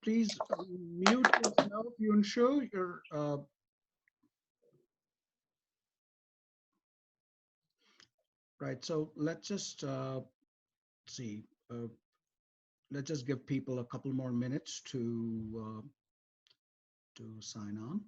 Please mute yourself, Yunshu. Right. So let's just see. Let's just give people a couple more minutes to sign on.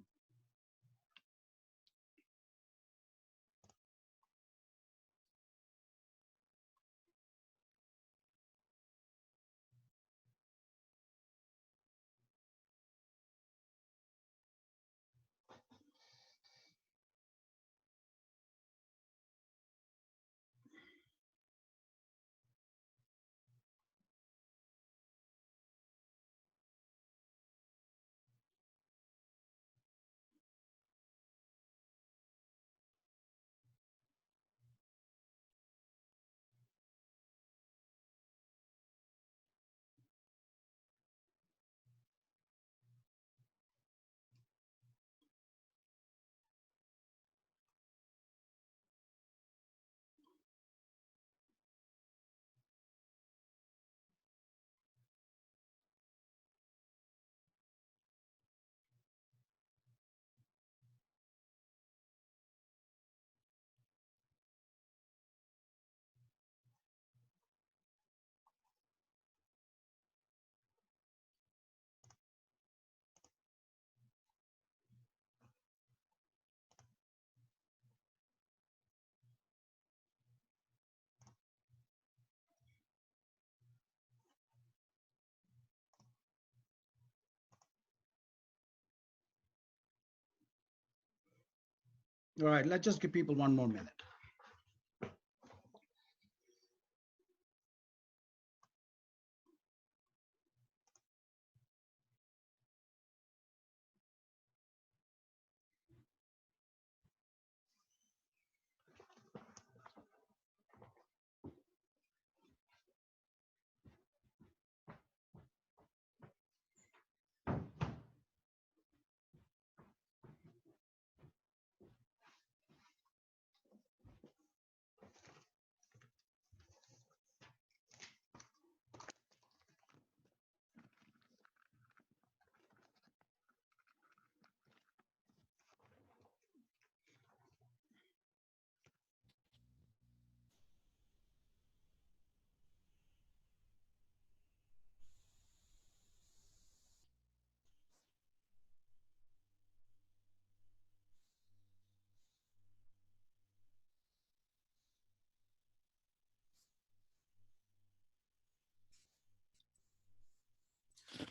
All right. Let's just give people one more minute.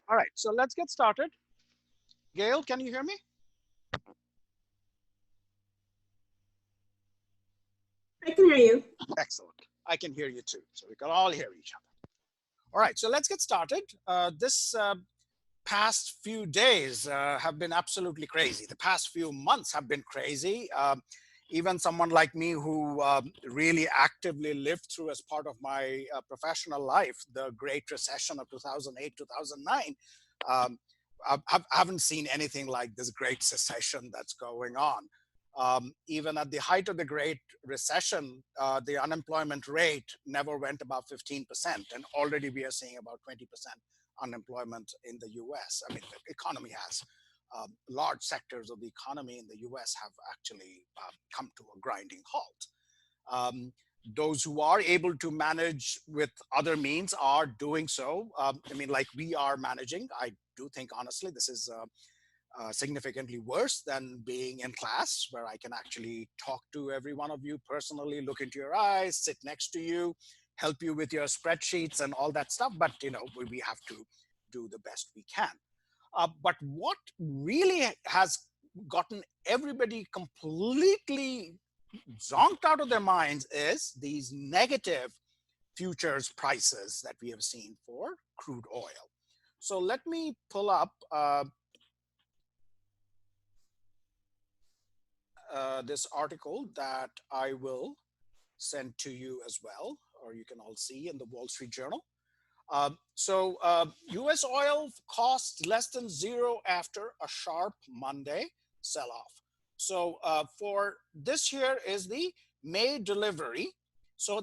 All right, so let's get started. Gail, can you hear me? I can hear you. Excellent. I can hear you too, so we can all hear each other. All right, so let's get started. This past few days have been absolutely crazy. The past few months have been crazy. Even someone like me who really actively lived through as part of my professional life, the Great Recession of 2008, 2009, I haven't seen anything like this Great Recession that's going on. Even at the height of the Great Recession, the unemployment rate never went above 15%. And already we are seeing about 20% unemployment in the US. I mean, the economy has, large sectors of the economy in the US have actually come to a grinding halt. Those who are able to manage with other means are doing so. I mean, like we are managing. I do think, honestly, this is significantly worse than being in class, where I can actually talk to every one of you personally, look into your eyes, sit next to you, help you with your spreadsheets and all that stuff. But you know, we have to do the best we can. But what really has gotten everybody completely zonked out of their minds is these negative futures prices that we have seen for crude oil. So let me pull up this article that I will send to you as well, or you can all see in the Wall Street Journal. US oil costs less than zero after a sharp Monday sell-off. So for this here is the May delivery. So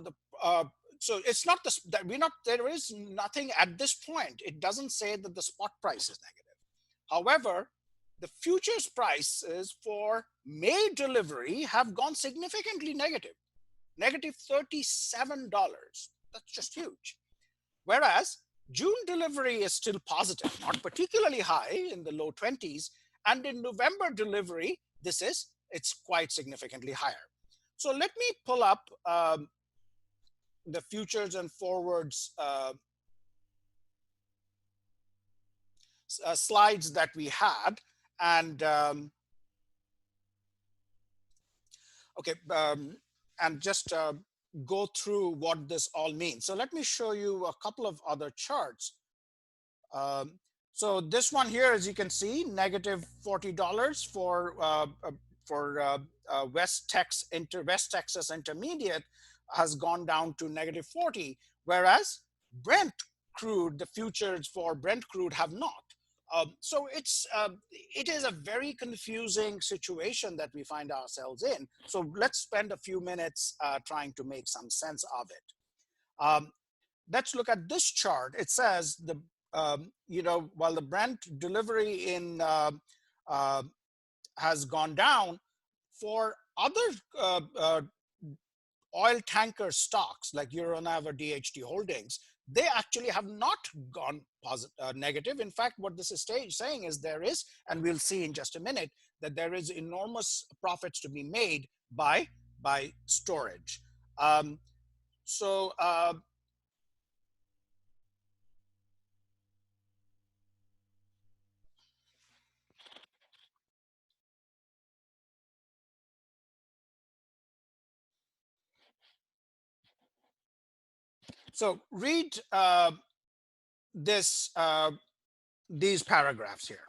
so it's not that there is nothing at this point. It doesn't say that the spot price is negative. However, the futures prices for May delivery have gone significantly negative, negative $37. That's just huge. Whereas June delivery is still positive, not particularly high, in the low 20s. And in November delivery, it's quite significantly higher. So let me pull up the futures and forwards slides that we had. And and just go through what this all means. So let me show you a couple of other charts. So this one here, as you can see, negative $40 for West Texas Intermediate has gone down to negative 40, whereas Brent crude, the futures for Brent crude have not. So it is a very confusing situation that we find ourselves in. So let's spend a few minutes trying to make some sense of it. Let's look at this chart. It says while the Brent delivery in has gone down, for other oil tanker stocks like Euronav or DHT Holdings, they actually have not gone negative. In fact, what this is saying is there is, and we'll see in just a minute, that there is enormous profits to be made by storage. So read these paragraphs here.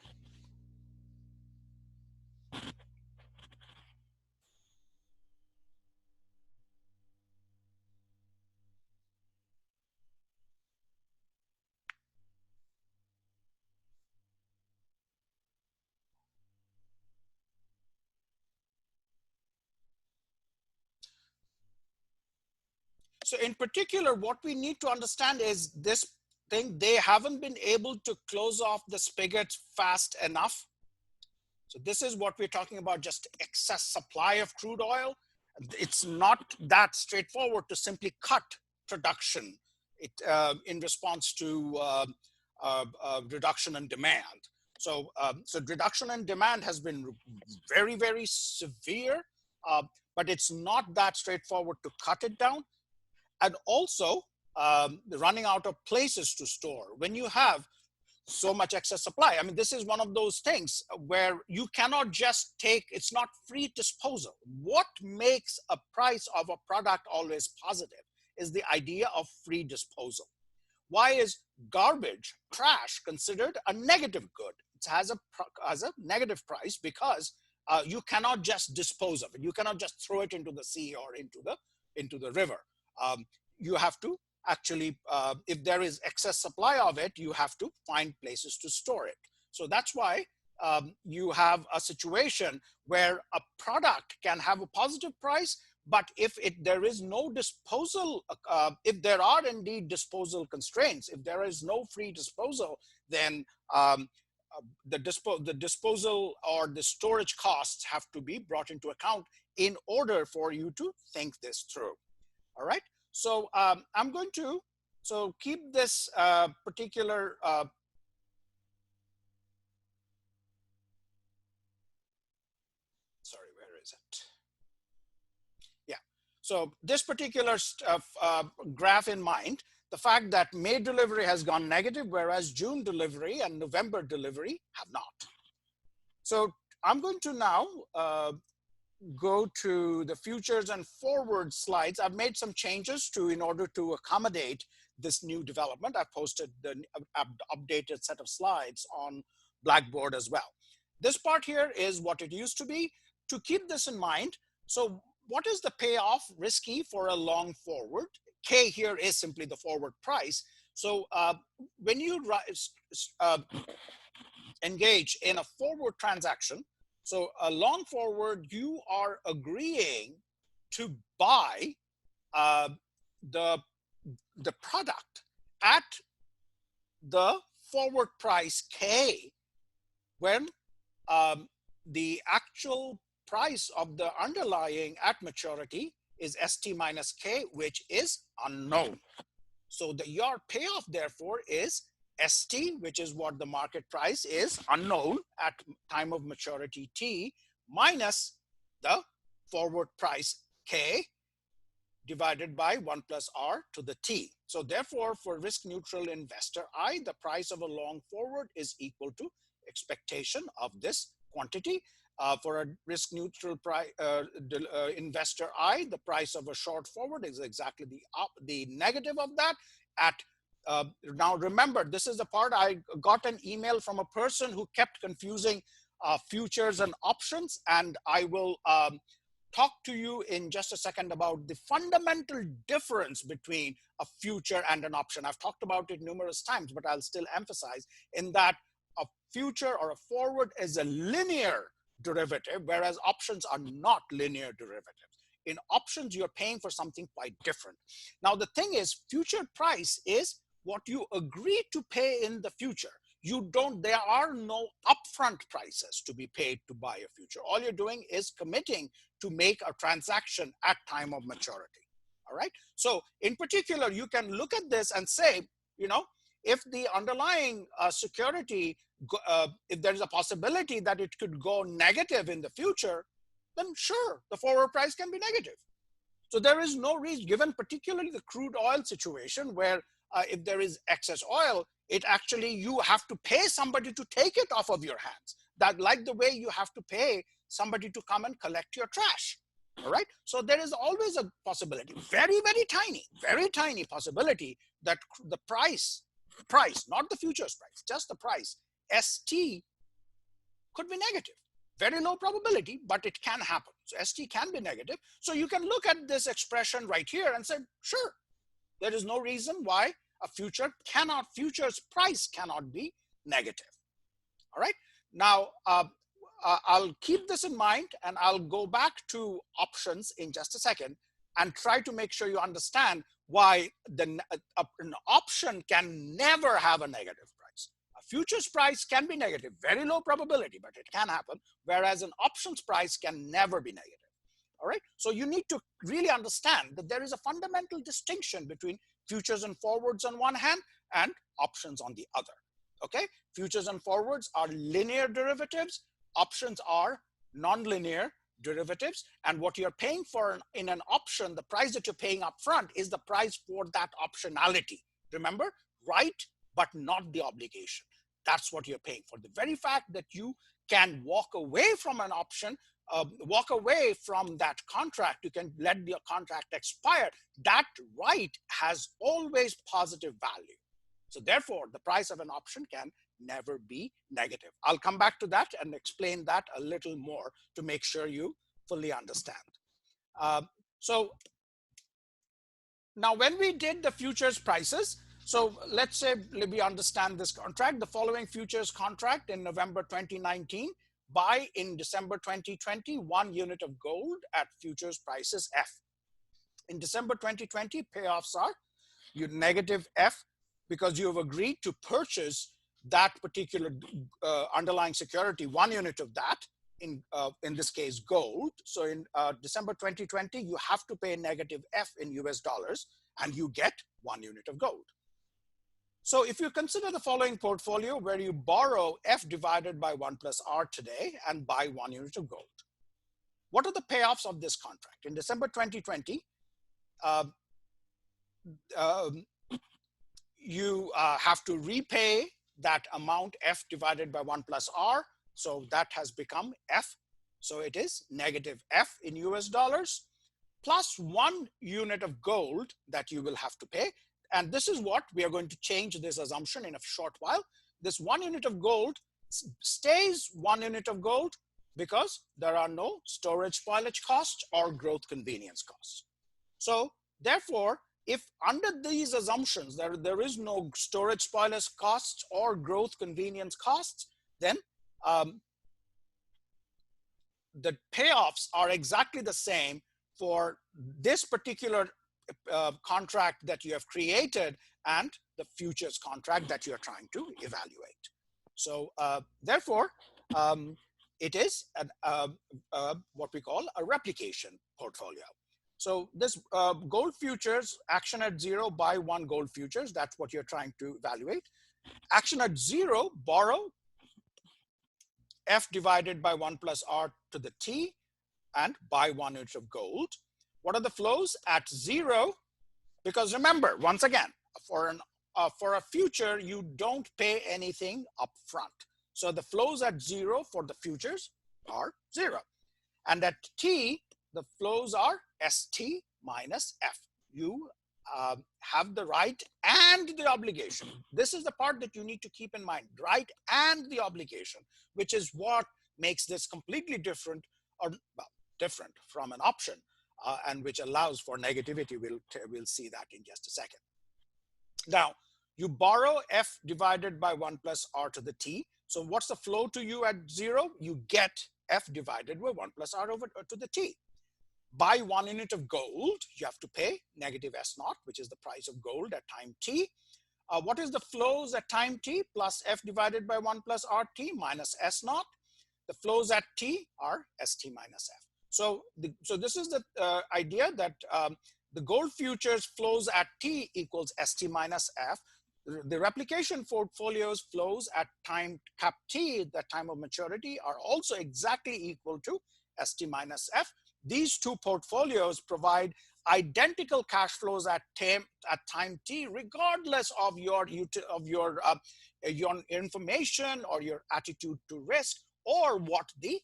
So in particular, what we need to understand is this thing, they haven't been able to close off the spigots fast enough. So this is what we're talking about, just excess supply of crude oil. It's not that straightforward to simply cut production in response to reduction in demand. So reduction in demand has been very, very severe, but it's not that straightforward to cut it down. And also running out of places to store. When you have so much excess supply, I mean, this is one of those things where you cannot just it's not free disposal. What makes a price of a product always positive is the idea of free disposal. Why is garbage, trash, considered a negative good? It has a negative price because you cannot just dispose of it. You cannot just throw it into the sea or into the river. You have to actually, if there is excess supply of it, you have to find places to store it. So that's why you have a situation where a product can have a positive price, but if there is no disposal, if there are indeed disposal constraints, if there is no free disposal, then the disposal or the storage costs have to be brought into account in order for you to think this through. All right. So I'm going to keep this particular sorry, where is it? Yeah. So this particular graph in mind, the fact that May delivery has gone negative, whereas June delivery and November delivery have not. So I'm going to now go to the futures and forward slides. I've made some changes in order to accommodate this new development. I posted the updated set of slides on Blackboard as well. This part here is what it used to be. To keep this in mind, so what is the payoff risky for a long forward? K here is simply the forward price. So when you engage in a forward transaction, so a long forward, you are agreeing to buy the the product at the forward price K when the actual price of the underlying at maturity is ST minus K, which is unknown. So your payoff, therefore, is ST, which is what the market price is, unknown at time of maturity T, minus the forward price K divided by 1 plus R to the T. So therefore, for risk neutral investor I, the price of a long forward is equal to expectation of this quantity. For a risk neutral investor I, the price of a short forward is exactly the negative of that. Now remember, this is the part I got an email from a person who kept confusing futures and options, and I will talk to you in just a second about the fundamental difference between a future and an option. I've talked about it numerous times, but I'll still emphasize in that a future or a forward is a linear derivative, whereas options are not linear derivatives. In options, you're paying for something quite different. Now, the thing is, future price is what you agree to pay in the future. There are no upfront prices to be paid to buy a future. All you're doing is committing to make a transaction at time of maturity. All right. So in particular, you can look at this and say, if the underlying security, if there's a possibility that it could go negative in the future, then sure, the forward price can be negative. So there is no reason, given particularly the crude oil situation, where if there is excess oil, you have to pay somebody to take it off of your hands. That, like the way you have to pay somebody to come and collect your trash. All right. So there is always a possibility, very, very tiny possibility that the price, not the futures price, just the price, ST, could be negative. Very low probability, but it can happen. So ST can be negative. So you can look at this expression right here and say, sure, there is no reason why a futures price cannot be negative. All right. Now, I'll keep this in mind, and I'll go back to options in just a second and try to make sure you understand why an option can never have a negative price. A futures price can be negative, very low probability, but it can happen, whereas an options price can never be negative. All right. So you need to really understand that there is a fundamental distinction between futures and forwards on one hand and options on the other. Okay. Futures and forwards are linear derivatives. Options are nonlinear derivatives. And what you're paying for in an option, the price that you're paying up front is the price for that optionality. Remember, right, but not the obligation. That's what you're paying for. The very fact that you can walk away from an option, walk away from that contract, you can let the contract expire, that right has always positive value. So therefore, the price of an option can never be negative. I'll come back to that and explain that a little more to make sure you fully understand. So now when we did the futures prices, so let's say we understand this contract, the following futures contract in November 2019, buy in December 2020, 1 unit of gold at futures prices F. In December 2020, payoffs are negative F because you have agreed to purchase that particular underlying security, 1 unit of that, in this case, gold. So in December 2020, you have to pay negative F in US dollars and you get 1 unit of gold. So if you consider the following portfolio where you borrow F divided by 1 plus R today and buy 1 unit of gold, what are the payoffs of this contract? In December 2020, you have to repay that amount F divided by 1 plus R. So that has become F. So it is negative F in US dollars plus 1 unit of gold that you will have to pay. And this is what we are going to change this assumption in a short while. This 1 unit of gold stays 1 unit of gold because there are no storage spoilage costs or growth convenience costs. So therefore, if under these assumptions, there is no storage spoilage costs or growth convenience costs, then the payoffs are exactly the same for this particular contract that you have created and the futures contract that you're trying to evaluate. So therefore, it is what we call a replication portfolio. So this gold futures, action at 0, buy 1 gold futures, that's what you're trying to evaluate. Action at 0, borrow F divided by 1 plus R to the T and buy 1 unit of gold. What are the flows at 0? Because remember, once again, for a future, you don't pay anything up front. So the flows at 0 for the futures are 0. And at T, the flows are ST minus F. You have the right and the obligation. This is the part that you need to keep in mind, right and the obligation, which is what makes this completely different, or well, different from an option, and which allows for negativity. We'll see that in just a second. Now, you borrow F divided by 1 plus R to the T. So what's the flow to you at 0? You get F divided by 1 plus R over to the T. Buy 1 unit of gold, you have to pay negative S naught, which is the price of gold at time T. What is the flows at time T? Plus F divided by 1 plus RT minus S naught. The flows at T are ST minus F. So this is the idea that the gold futures flows at T equals ST minus F. The replication portfolios flows at time cap T, the time of maturity, are also exactly equal to ST minus F. These two portfolios provide identical cash flows at time T, regardless of your information or your attitude to risk, or what the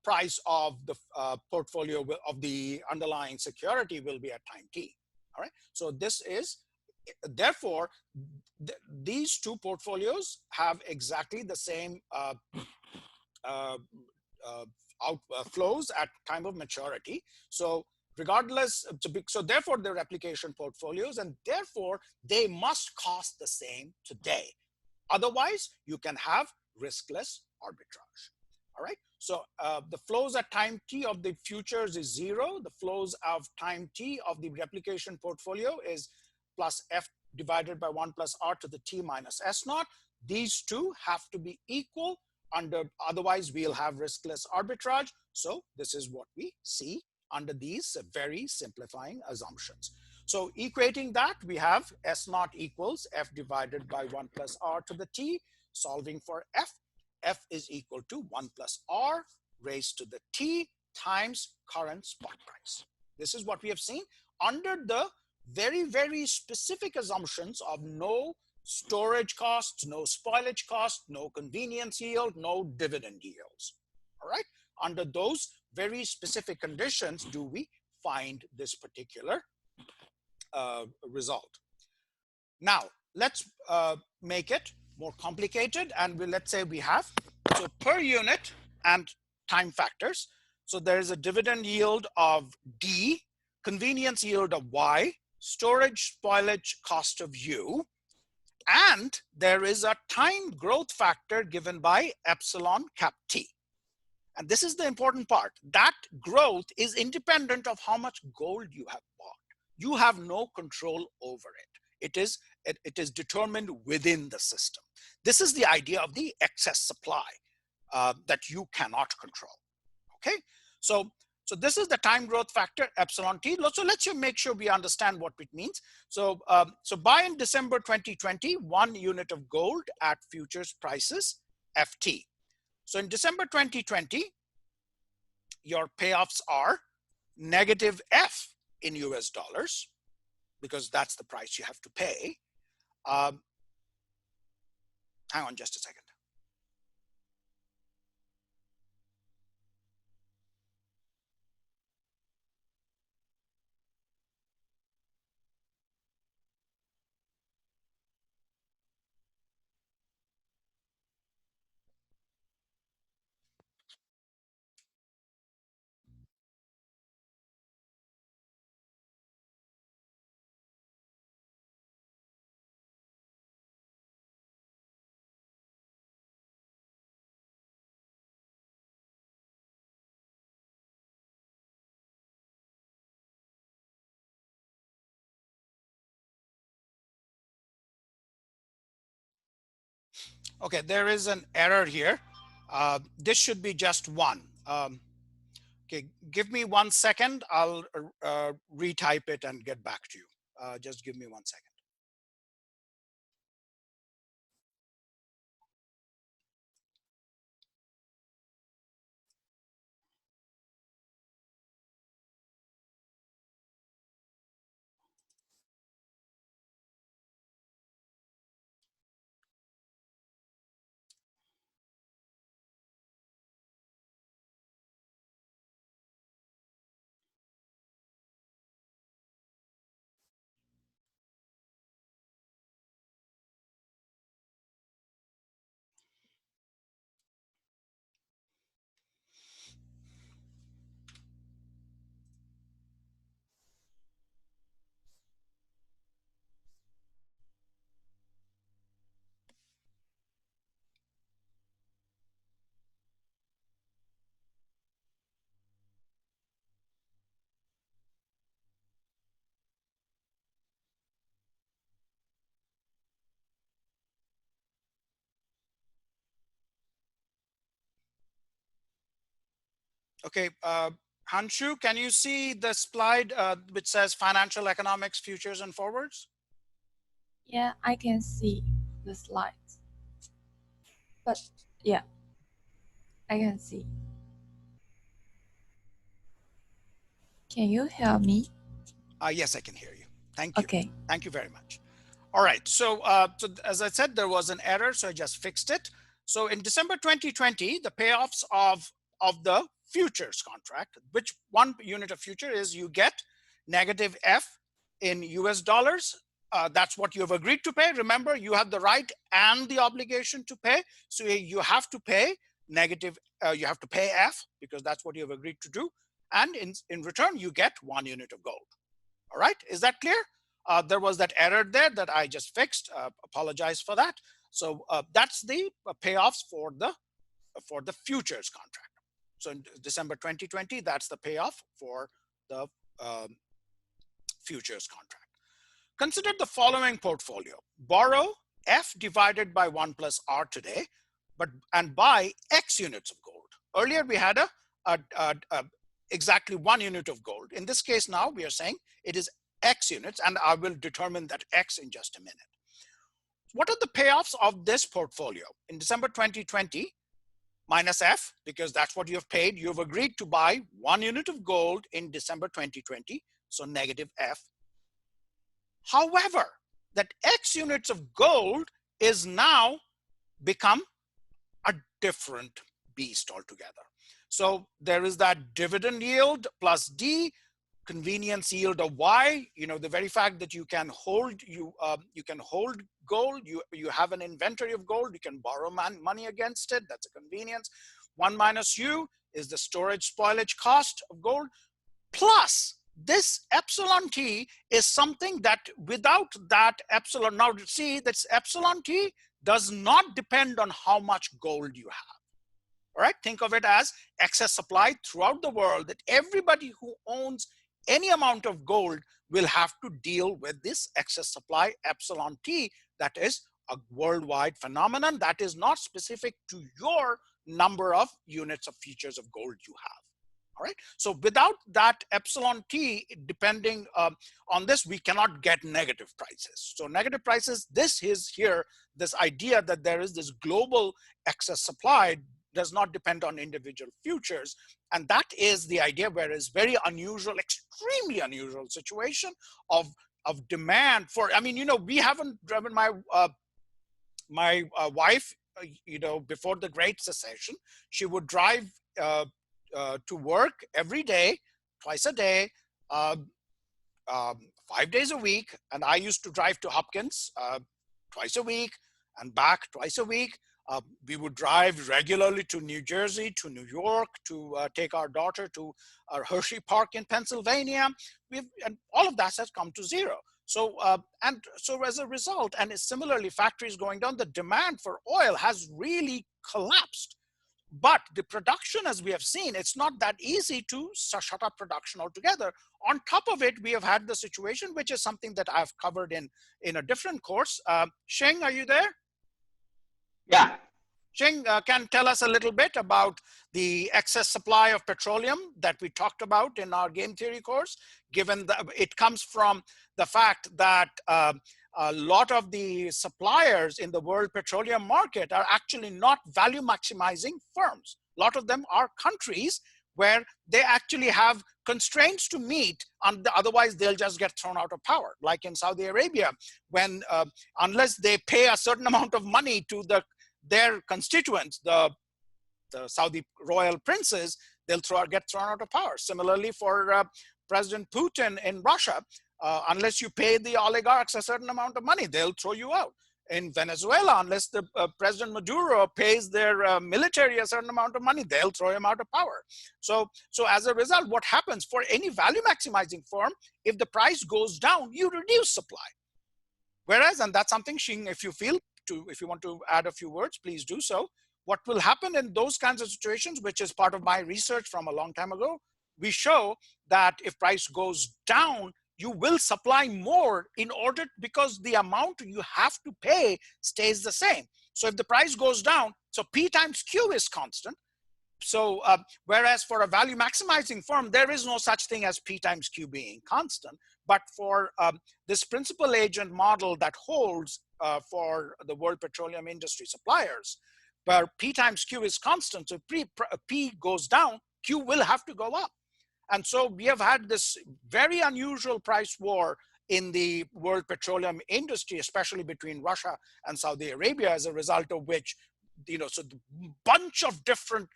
price of the portfolio of the underlying security will be at time T. All right. So this is, therefore, these two portfolios have exactly the same outflows at time of maturity. So regardless, so therefore they're replication portfolios, and therefore they must cost the same today. Otherwise, you can have riskless arbitrage. All right. So the flows at time T of the futures is 0. The flows of time T of the replication portfolio is plus F divided by 1 plus R to the T minus S naught. These two have to be equal. Otherwise, we'll have riskless arbitrage. So this is what we see under these very simplifying assumptions. So equating that, we have S naught equals F divided by 1 plus R to the T. Solving for F, F is equal to 1 plus R raised to the T times current spot price. This is what we have seen under the very, very specific assumptions of no storage costs, no spoilage cost, no convenience yield, no dividend yields. All right. Under those very specific conditions do we find this particular result. Now, let's make it more complicated, and let's say we have, so per unit and time factors. So there is a dividend yield of D, convenience yield of Y, storage spoilage cost of U, and there is a time growth factor given by epsilon cap T. And this is the important part. That growth is independent of how much gold you have bought. You have no control over it. It is determined within the system. This is the idea of the excess supply that you cannot control. Okay, so this is the time growth factor epsilon T. So let's make sure we understand what it means. So buy in December 2020 1 unit of gold at futures prices FT. So in December 2020, your payoffs are negative F in US dollars, because that's the price you have to pay. Hang on just a second. Okay, there is an error here. This should be just one. Okay, give me 1 second. I'll retype it and get back to you. Just give me 1 second. Okay, Hanshu, can you see the slide which says financial economics, futures and forwards? Yeah, I can see the slides. But yeah, I can see. Can you hear me? Yes, I can hear you. Thank you. Okay. Thank you very much. All right. So, so as I said, there was an error, so I just fixed it. So in December 2020, the payoffs of the futures contract, which one unit of future is you get negative F in US dollars. That's what you have agreed to pay. Remember, you have the right and the obligation to pay. So you have to pay negative, you have to pay F because that's what you have agreed to do. And in return, you get 1 unit of gold. All right, is that clear? There was that error there that I just fixed. Apologize for that. So that's the payoffs for the futures contract. So in December 2020, that's the payoff for the futures contract. Consider the following portfolio. Borrow F divided by 1 plus R today, and buy X units of gold. Earlier we had exactly 1 unit of gold. In this case now we are saying it is X units, and I will determine that X in just a minute. What are the payoffs of this portfolio? In December 2020, minus F, because that's what you have paid. You've agreed to buy 1 unit of gold in December 2020, so negative F. However, that X units of gold is now become a different beast altogether. So there is that dividend yield plus D, convenience yield of Y. You know, the very fact that you can hold you can hold gold, you have an inventory of gold, you can borrow money against it. That's a convenience. 1 minus U is the storage spoilage cost of gold, plus this epsilon T is something that without that epsilon, now see that's epsilon T does not depend on how much gold you have. All right, think of it as excess supply throughout the world, that everybody who owns any amount of gold will have to deal with this excess supply epsilon T. That is a worldwide phenomenon that is not specific to your number of units of futures of gold you have. All right, so without that epsilon T depending on this, we cannot get negative prices. So negative prices, this is here, this idea that there is this global excess supply does not depend on individual futures. And that is the idea where it's very unusual, extremely unusual situation of demand for, I mean, you know, we haven't driven my wife, you know, before the Great Recession, she would drive to work every day, twice a day, 5 days a week. And I used to drive to Hopkins twice a week and back twice a week. We would drive regularly to New Jersey, to New York, to take our daughter to Hershey Park in Pennsylvania. And all of that has come to zero. So, and so as a result, and similarly, factories going down, the demand for oil has really collapsed. But the production, as we have seen, it's not that easy to shut up production altogether. On top of it, we have had the situation, which is something that I've covered in a different course. Sheng, are you there? Yeah. Shing can tell us a little bit about the excess supply of petroleum that we talked about in our game theory course, given that it comes from the fact that a lot of the suppliers in the world petroleum market are actually not value maximizing firms. A lot of them are countries where they actually have constraints to meet, and otherwise they'll just get thrown out of power. Like in Saudi Arabia, when unless they pay a certain amount of money to their constituents, the Saudi royal princes, they'll get thrown out of power. Similarly for President Putin in Russia, unless you pay the oligarchs a certain amount of money, they'll throw you out. In Venezuela, unless the President Maduro pays their military a certain amount of money, they'll throw him out of power. So as a result, what happens for any value maximizing firm, if the price goes down, you reduce supply. Whereas, and that's something, Shing, if you want to add a few words, please do so. What will happen in those kinds of situations, which is part of my research from a long time ago, we show that if price goes down, you will supply more because the amount you have to pay stays the same. So if the price goes down, so P times Q is constant. So whereas for a value maximizing firm, there is no such thing as P times Q being constant. But for this principal agent model that holds for the world petroleum industry suppliers, where P times Q is constant, so P goes down, Q will have to go up. And so we have had this very unusual price war in the world petroleum industry, especially between Russia and Saudi Arabia, as a result of which, so the bunch of different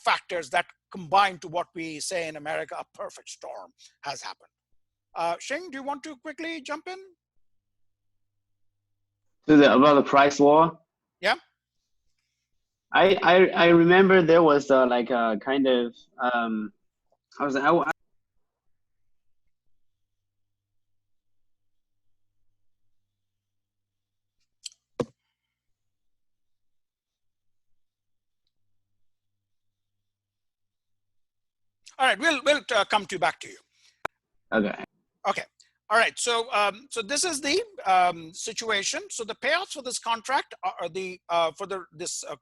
factors that combine to what we say in America, a perfect storm has happened. Shing, do you want to quickly jump in? About the price war? Yeah. I remember there was like a kind of All right, we'll come back to you. Okay. Okay. All right. So so this is the situation. So the payouts for this contract are this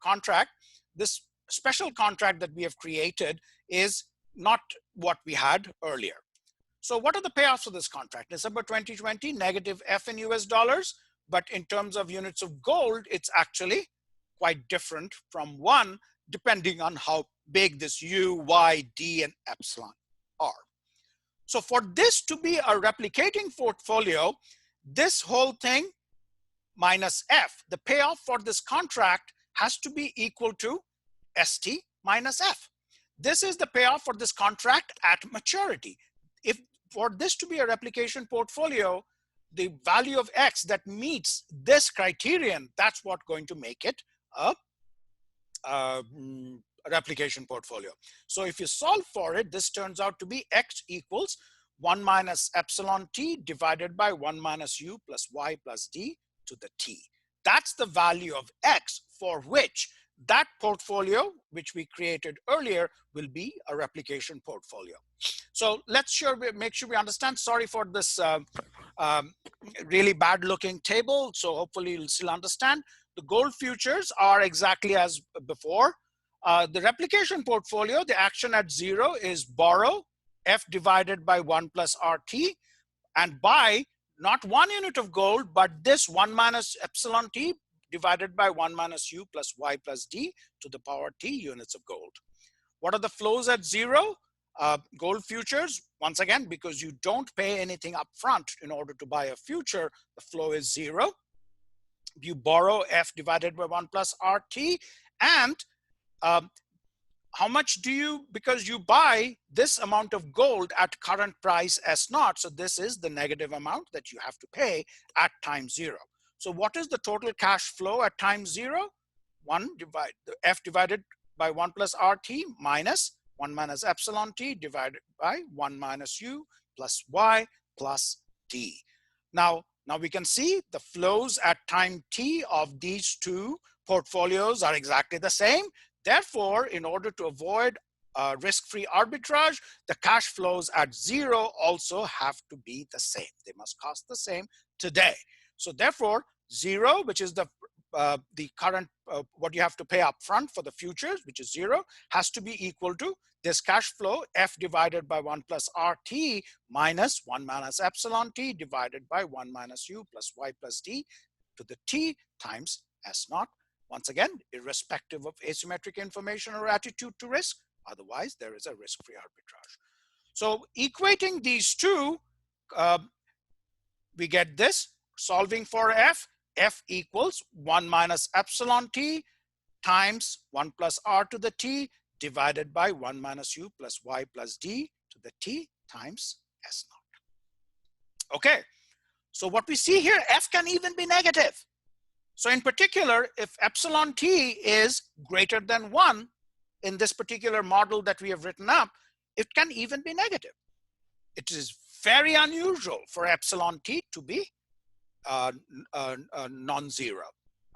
contract, this special contract that we have created is not what we had earlier. So what are the payouts for this contract? December 2020, negative F in US dollars, but in terms of units of gold, it's actually quite different from 1, depending on how big this U, Y, D, and epsilon are. So for this to be a replicating portfolio, this whole thing minus F, the payoff for this contract has to be equal to ST minus F. This is the payoff for this contract at maturity. If for this to be a replication portfolio, the value of X that meets this criterion, that's what's going to make it a replication portfolio. So if you solve for it, this turns out to be X equals 1 minus epsilon T divided by 1 minus U plus Y plus D to the T. That's the value of X for which that portfolio, which we created earlier, will be a replication portfolio. So let's make sure we understand. Sorry for this really bad looking table. So hopefully you'll still understand. The gold futures are exactly as before. The replication portfolio, the action at 0 is borrow F divided by 1 plus RT and buy not 1 unit of gold, but this 1 minus epsilon T divided by 1 minus U plus Y plus D to the power T units of gold. What are the flows at 0? Gold futures, once again, because you don't pay anything up front in order to buy a future, the flow is 0. You borrow F divided by 1 plus RT, and how much do you, because you buy this amount of gold at current price S0, so this is the negative amount that you have to pay at time 0. So what is the total cash flow at time 0? F divided by 1 plus RT minus 1 minus epsilon T divided by 1 minus U plus Y plus D. Now we can see the flows at time T of these two portfolios are exactly the same. Therefore, in order to avoid risk-free arbitrage, the cash flows at 0 also have to be the same. They must cost the same today. So therefore, 0, which is the the current, what you have to pay up front for the futures, which is 0, has to be equal to this cash flow F divided by 1 plus RT minus 1 minus epsilon T divided by 1 minus U plus Y plus D to the T times S naught. Once again, irrespective of asymmetric information or attitude to risk, otherwise there is a risk-free arbitrage. So equating these two, we get this, solving for F equals 1 minus epsilon T times 1 plus R to the T divided by 1 minus U plus Y plus D to the T times S naught. Okay, so what we see here, F can even be negative. So in particular, if epsilon T is greater than 1 in this particular model that we have written up, it can even be negative. It is very unusual for epsilon T to be non-zero.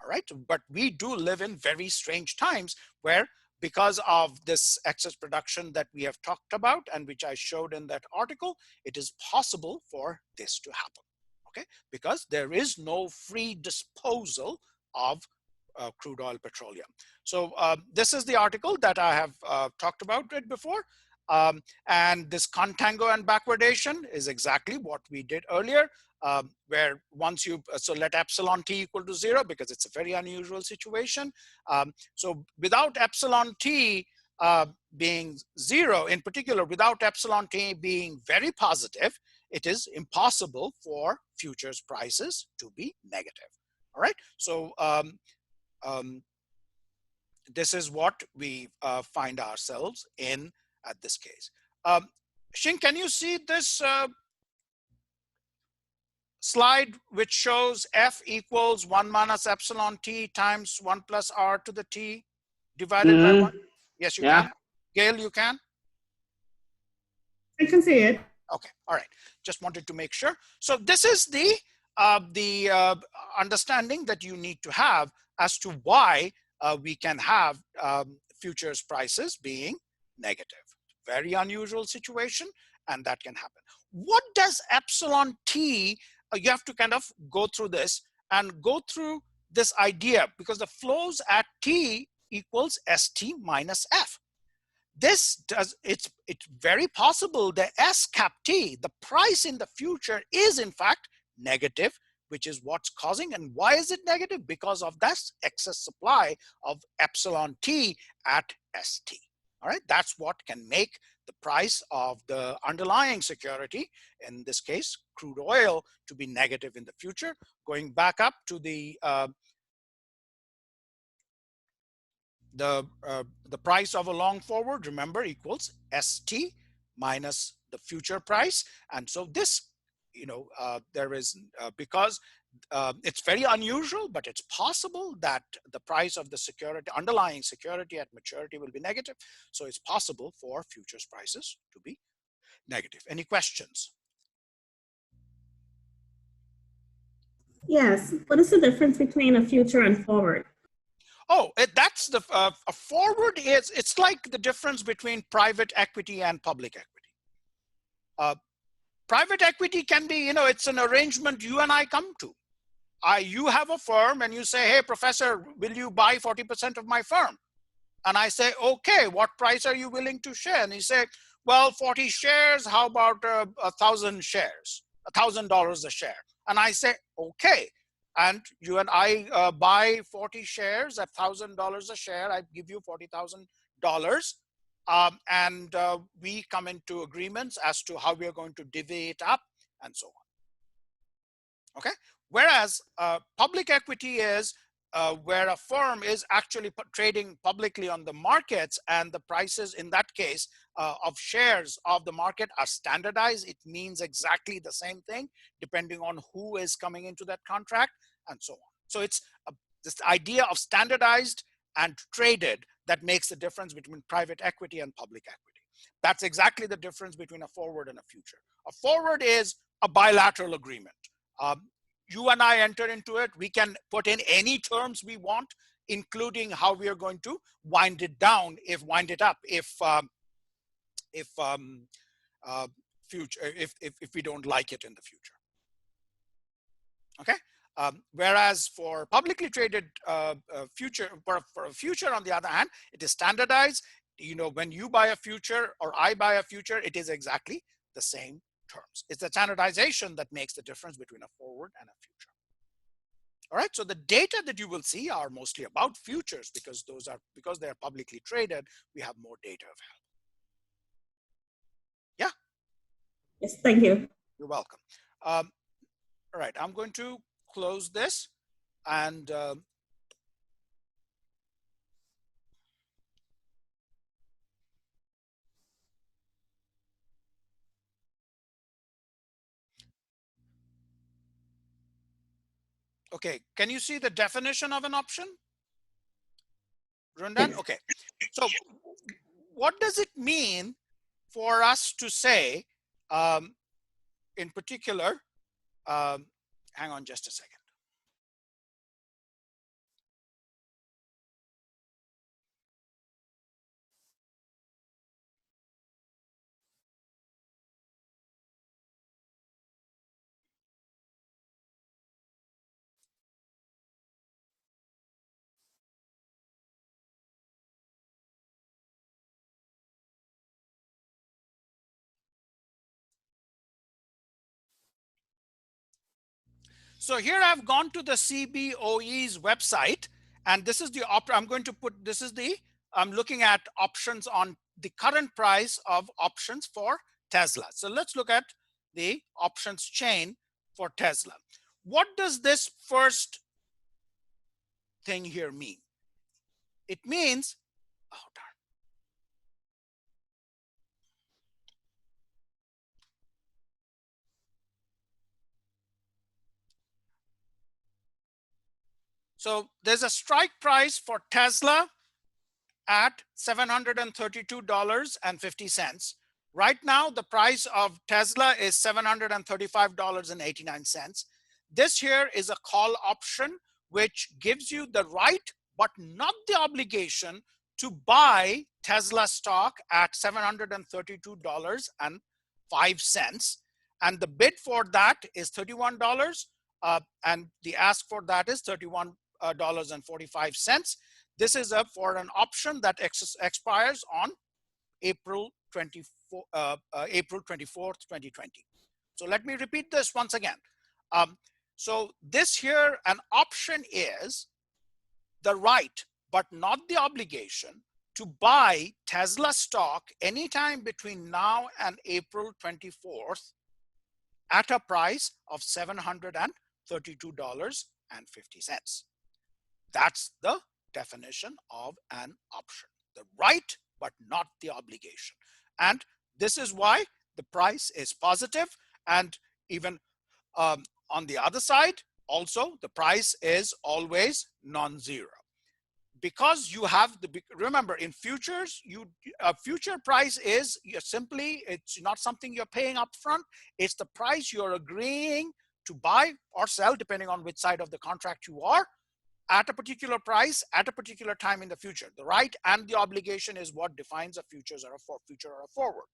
All right, but we do live in very strange times where, because of this excess production that we have talked about and which I showed in that article, it is possible for this to happen. Okay, because there is no free disposal of crude oil petroleum. So this is the article that I have talked about it before. And this contango and backwardation is exactly what we did earlier, where once you, so let epsilon T equal to 0 because it's a very unusual situation. So without epsilon T being 0, in particular, without epsilon T being very positive, it is impossible for futures prices to be negative. All right, so this is what we find ourselves in at this case. Xing, can you see this slide which shows F equals 1 minus epsilon T times 1 plus R to the T divided by 1? Yes, you can. Gail, you can? I can see it. Okay, all right. Just wanted to make sure. So this is the understanding that you need to have as to why we can have futures prices being negative. Very unusual situation, and that can happen. What does epsilon T, you have to kind of go through this and go through this idea, because the flows at T equals ST minus F. This does, it's very possible that S cap T, the price in the future, is in fact negative, which is what's causing. And why is it negative? Because of that excess supply of epsilon T at ST. All right, that's what can make the price of the underlying security, in this case, crude oil, to be negative in the future. Going back up to the price of a long forward, remember, equals ST minus the future price. And so this, you know, there is, because it's very unusual, but it's possible that the price of the security, underlying security at maturity, will be negative. So it's possible for futures prices to be negative. Any questions? Yes. What is the difference between a future and forward? Oh, that's the a forward is, it's like the difference between private equity and public equity. Private equity can be, you know, it's an arrangement you and I come to. You have a firm and you say, hey, professor, will you buy 40% of my firm? And I say, okay, what price are you willing to share? And he say, well, 40 shares, how about 1,000 shares, $1,000 a share? And I say, okay. And you and I buy 40 shares at $1,000 a share. I give you $40,000. And we come into agreements as to how we are going to divvy it up and so on. Okay. Whereas public equity is where a firm is actually trading publicly on the markets, and the prices in that case of shares of the market are standardized. It means exactly the same thing depending on who is coming into that contract and so on. So it's this idea of standardized and traded that makes the difference between private equity and public equity. That's exactly the difference between a forward and a future. A forward is a bilateral agreement. You and I enter into it. We can put in any terms we want, including how we are going to wind it down, wind it up, if we don't like it in the future. Okay. Whereas for publicly traded future, for a future on the other hand, it is standardized. You know, when you buy a future or I buy a future, it is exactly the same terms. It's the standardization that makes the difference between a forward and a future. All right, so the data that you will see are mostly about futures because they are publicly traded, we have more data available. Yeah? Yes, thank you. You're welcome. All right, I'm going to close this and okay, can you see the definition of an option? Rundan? Okay, so what does it mean for us to say, in particular, hang on just a second. So here I've gone to the CBOE's website, and this is the I'm going to put, this is the, I'm looking at options on the current price of options for Tesla. So let's look at the options chain for Tesla. What does this first thing here mean? It means, oh darn. So there's a strike price for Tesla at $732.50. Right now, the price of Tesla is $735.89. This here is a call option, which gives you the right, but not the obligation to buy Tesla stock at $732.05. And the bid for that is $31. And the ask for that is $31.45. This is for an option that expires on April 24th, 2020. So let me repeat this once again. So this here, an option is the right, but not the obligation to buy Tesla stock anytime between now and April 24th at a price of $732.50. That's the definition of an option. The right, but not the obligation. And this is why the price is positive, and even on the other side, also the price is always non-zero. Because you have the, remember in futures, a future price is simply, it's not something you're paying up front. It's the price you're agreeing to buy or sell, depending on which side of the contract you are, at a particular price at a particular time in the future. The right and the obligation is what defines a futures or a future or a forward.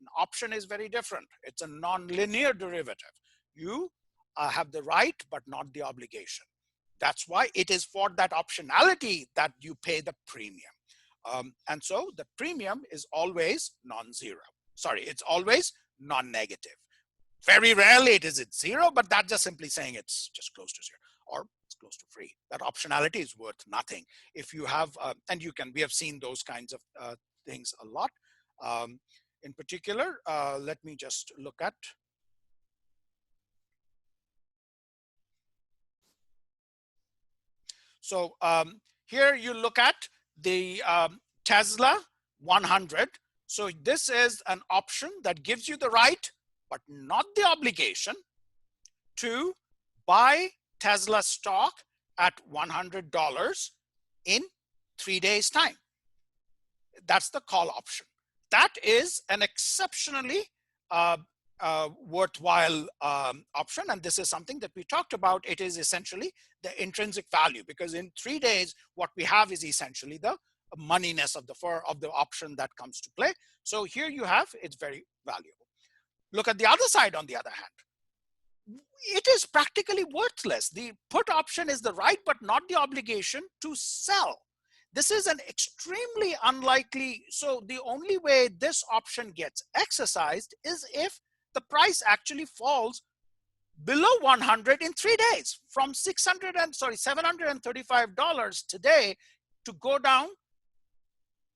An option is very different. It's a non-linear derivative. You have the right, but not the obligation. That's why it is for that optionality that you pay the premium. And so the premium is always non-zero. Sorry, it's always non-negative. Very rarely it is at zero, but that's just simply saying it's just close to zero, or it's close to free. That optionality is worth nothing. If you have, and you can, we have seen those kinds of things a lot. In particular, let me just look at. So here you look at the Tesla 100. So this is an option that gives you the right, but not the obligation, to buy Tesla stock at $100 in 3 days' time. That's the call option. That is an exceptionally worthwhile option, and this is something that we talked about. It is essentially the intrinsic value, because in 3 days what we have is essentially the moneyness of the option that comes to play. So here you have, it's very valuable. Look at the other side. On the other hand, it is practically worthless. The put option is the right, but not the obligation to sell. This is an extremely unlikely. So the only way this option gets exercised is if the price actually falls below 100 in 3 days, from $735 today to go down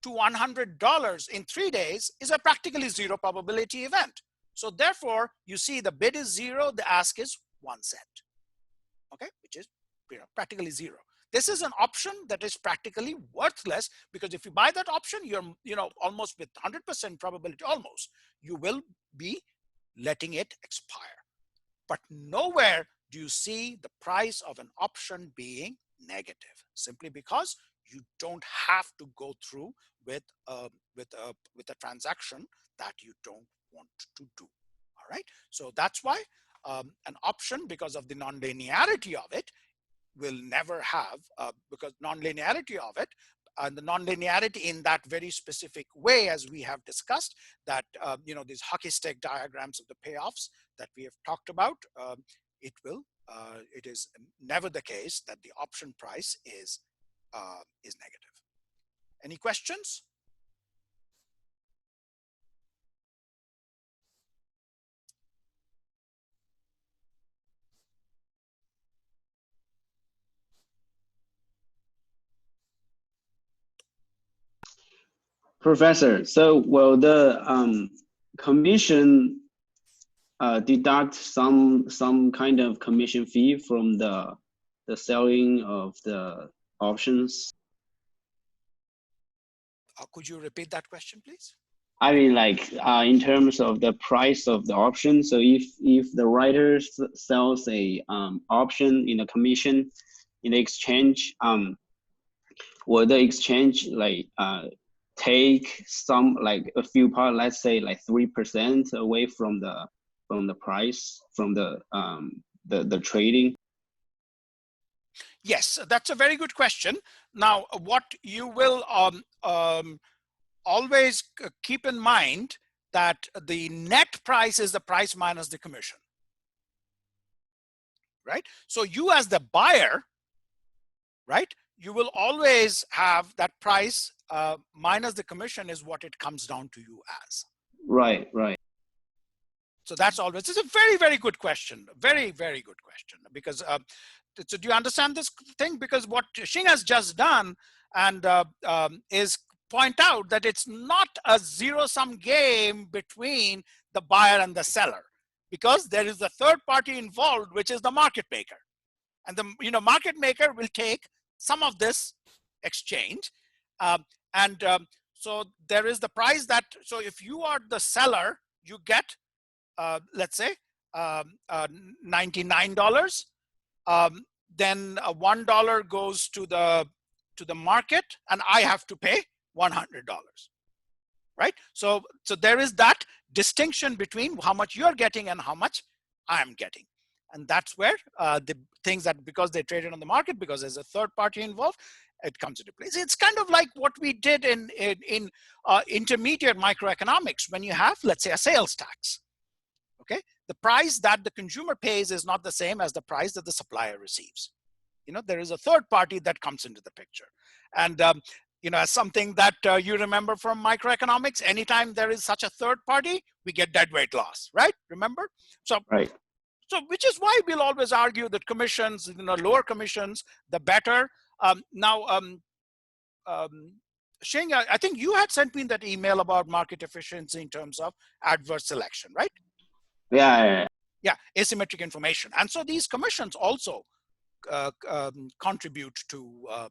to $100 in 3 days is a practically zero probability event. So therefore, you see the bid is zero, the ask is 1 cent, okay, which is practically zero. This is an option that is practically worthless, because if you buy that option, you're almost with 100% probability, almost, you will be letting it expire. But nowhere do you see the price of an option being negative, simply because you don't have to go through with a transaction that you don't want to do. All right, so that's why an option, because of the nonlinearity of it, will never have, because nonlinearity of it, and the nonlinearity in that very specific way, as we have discussed, that these hockey stick diagrams of the payoffs that we have talked about, it is never the case that the option price is negative. Any questions? Professor, so will the commission deduct some kind of commission fee from the selling of the options? Could you repeat that question, please? I mean, like in terms of the price of the option. So if the writer sells a option in a commission in the exchange, will the exchange like take some, like a few part, let's say like 3% away from the price, from the trading? Yes, that's a very good question. Now, what you will always keep in mind, that the net price is the price minus the commission, right? So you as the buyer, right, you will always have that price minus the commission is what it comes down to you as. Right, right. So that's always, it's a very, very good question. Very, very good question. Because, so do you understand this thing? Because what Xing has just done and is point out that it's not a zero-sum game between the buyer and the seller, because there is a third party involved, which is the market maker. And the market maker will take some of this exchange. So there is the price that, so if you are the seller, you get, let's say, $99. Then $1 goes to the market, and I have to pay $100, right? So there is that distinction between how much you're getting and how much I'm getting. And that's where the things that, because they traded on the market, because there's a third party involved, it comes into place. It's kind of like what we did in intermediate microeconomics, when you have, let's say, a sales tax. Okay, the price that the consumer pays is not the same as the price that the supplier receives. There is a third party that comes into the picture. And as something that you remember from microeconomics, anytime there is such a third party, we get deadweight loss, right? Remember? So, right. So which is why we'll always argue that commissions, lower commissions, the better. Xing, I think you had sent me that email about market efficiency in terms of adverse selection, right? Yeah. Yeah, asymmetric information. And so these commissions also contribute to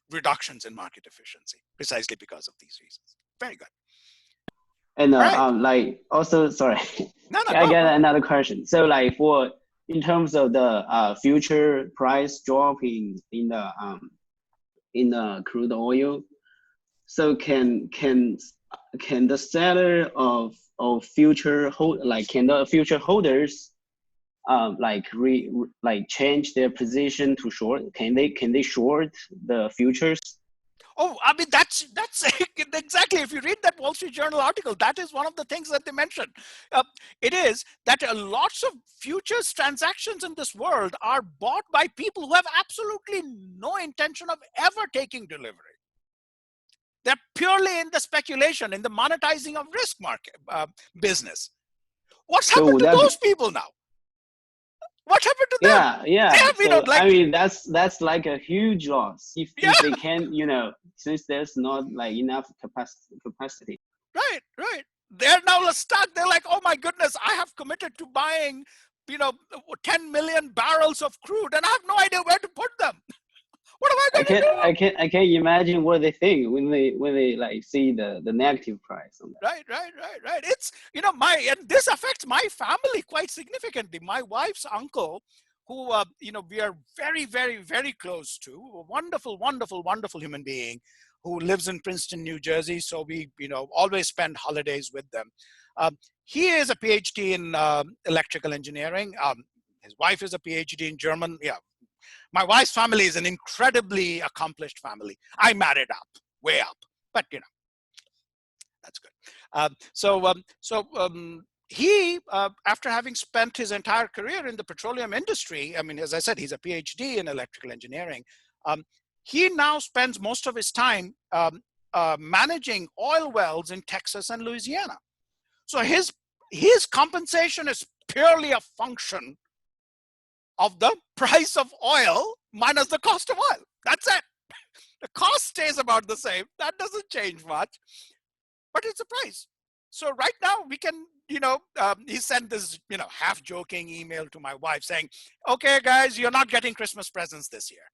reductions in market efficiency, precisely because of these reasons. Very good. And right. like also, sorry, no, I get another question. So like in terms of the future price drop in the crude oil, so can the seller of future can the future holders change their position to short? Can they short the futures? Oh, I mean, that's exactly, if you read that Wall Street Journal article, that is one of the things that they mentioned. It is that lots of futures transactions in this world are bought by people who have absolutely no intention of ever taking delivery. They're purely in the speculation, in the monetizing of risk market business. What's happened to those people now? What happened to them? Yeah. So, I mean, that's like a huge loss if they can, since there's not like enough capacity. Right. They're now stuck. They're like, oh my goodness, I have committed to buying, 10 million barrels of crude, and I have no idea where to put them. What am I going to do? I can't imagine what they think when they like see the negative price on that. Right. It's, and this affects my family quite significantly. My wife's uncle, who, we are very, very, very close to, a wonderful human being who lives in Princeton, New Jersey. So we, always spend holidays with them. He is a PhD in electrical engineering. His wife is a PhD in German. Yeah. My wife's family is an incredibly accomplished family. I married up, way up, but that's good. He, after having spent his entire career in the petroleum industry, I mean, as I said, he's a PhD in electrical engineering. He now spends most of his time managing oil wells in Texas and Louisiana. So his compensation is purely a function of the price of oil minus the cost of oil. That's it. The cost stays about the same. That doesn't change much, but it's a price. So right now we can, he sent this, half joking email to my wife saying, okay, guys, you're not getting Christmas presents this year.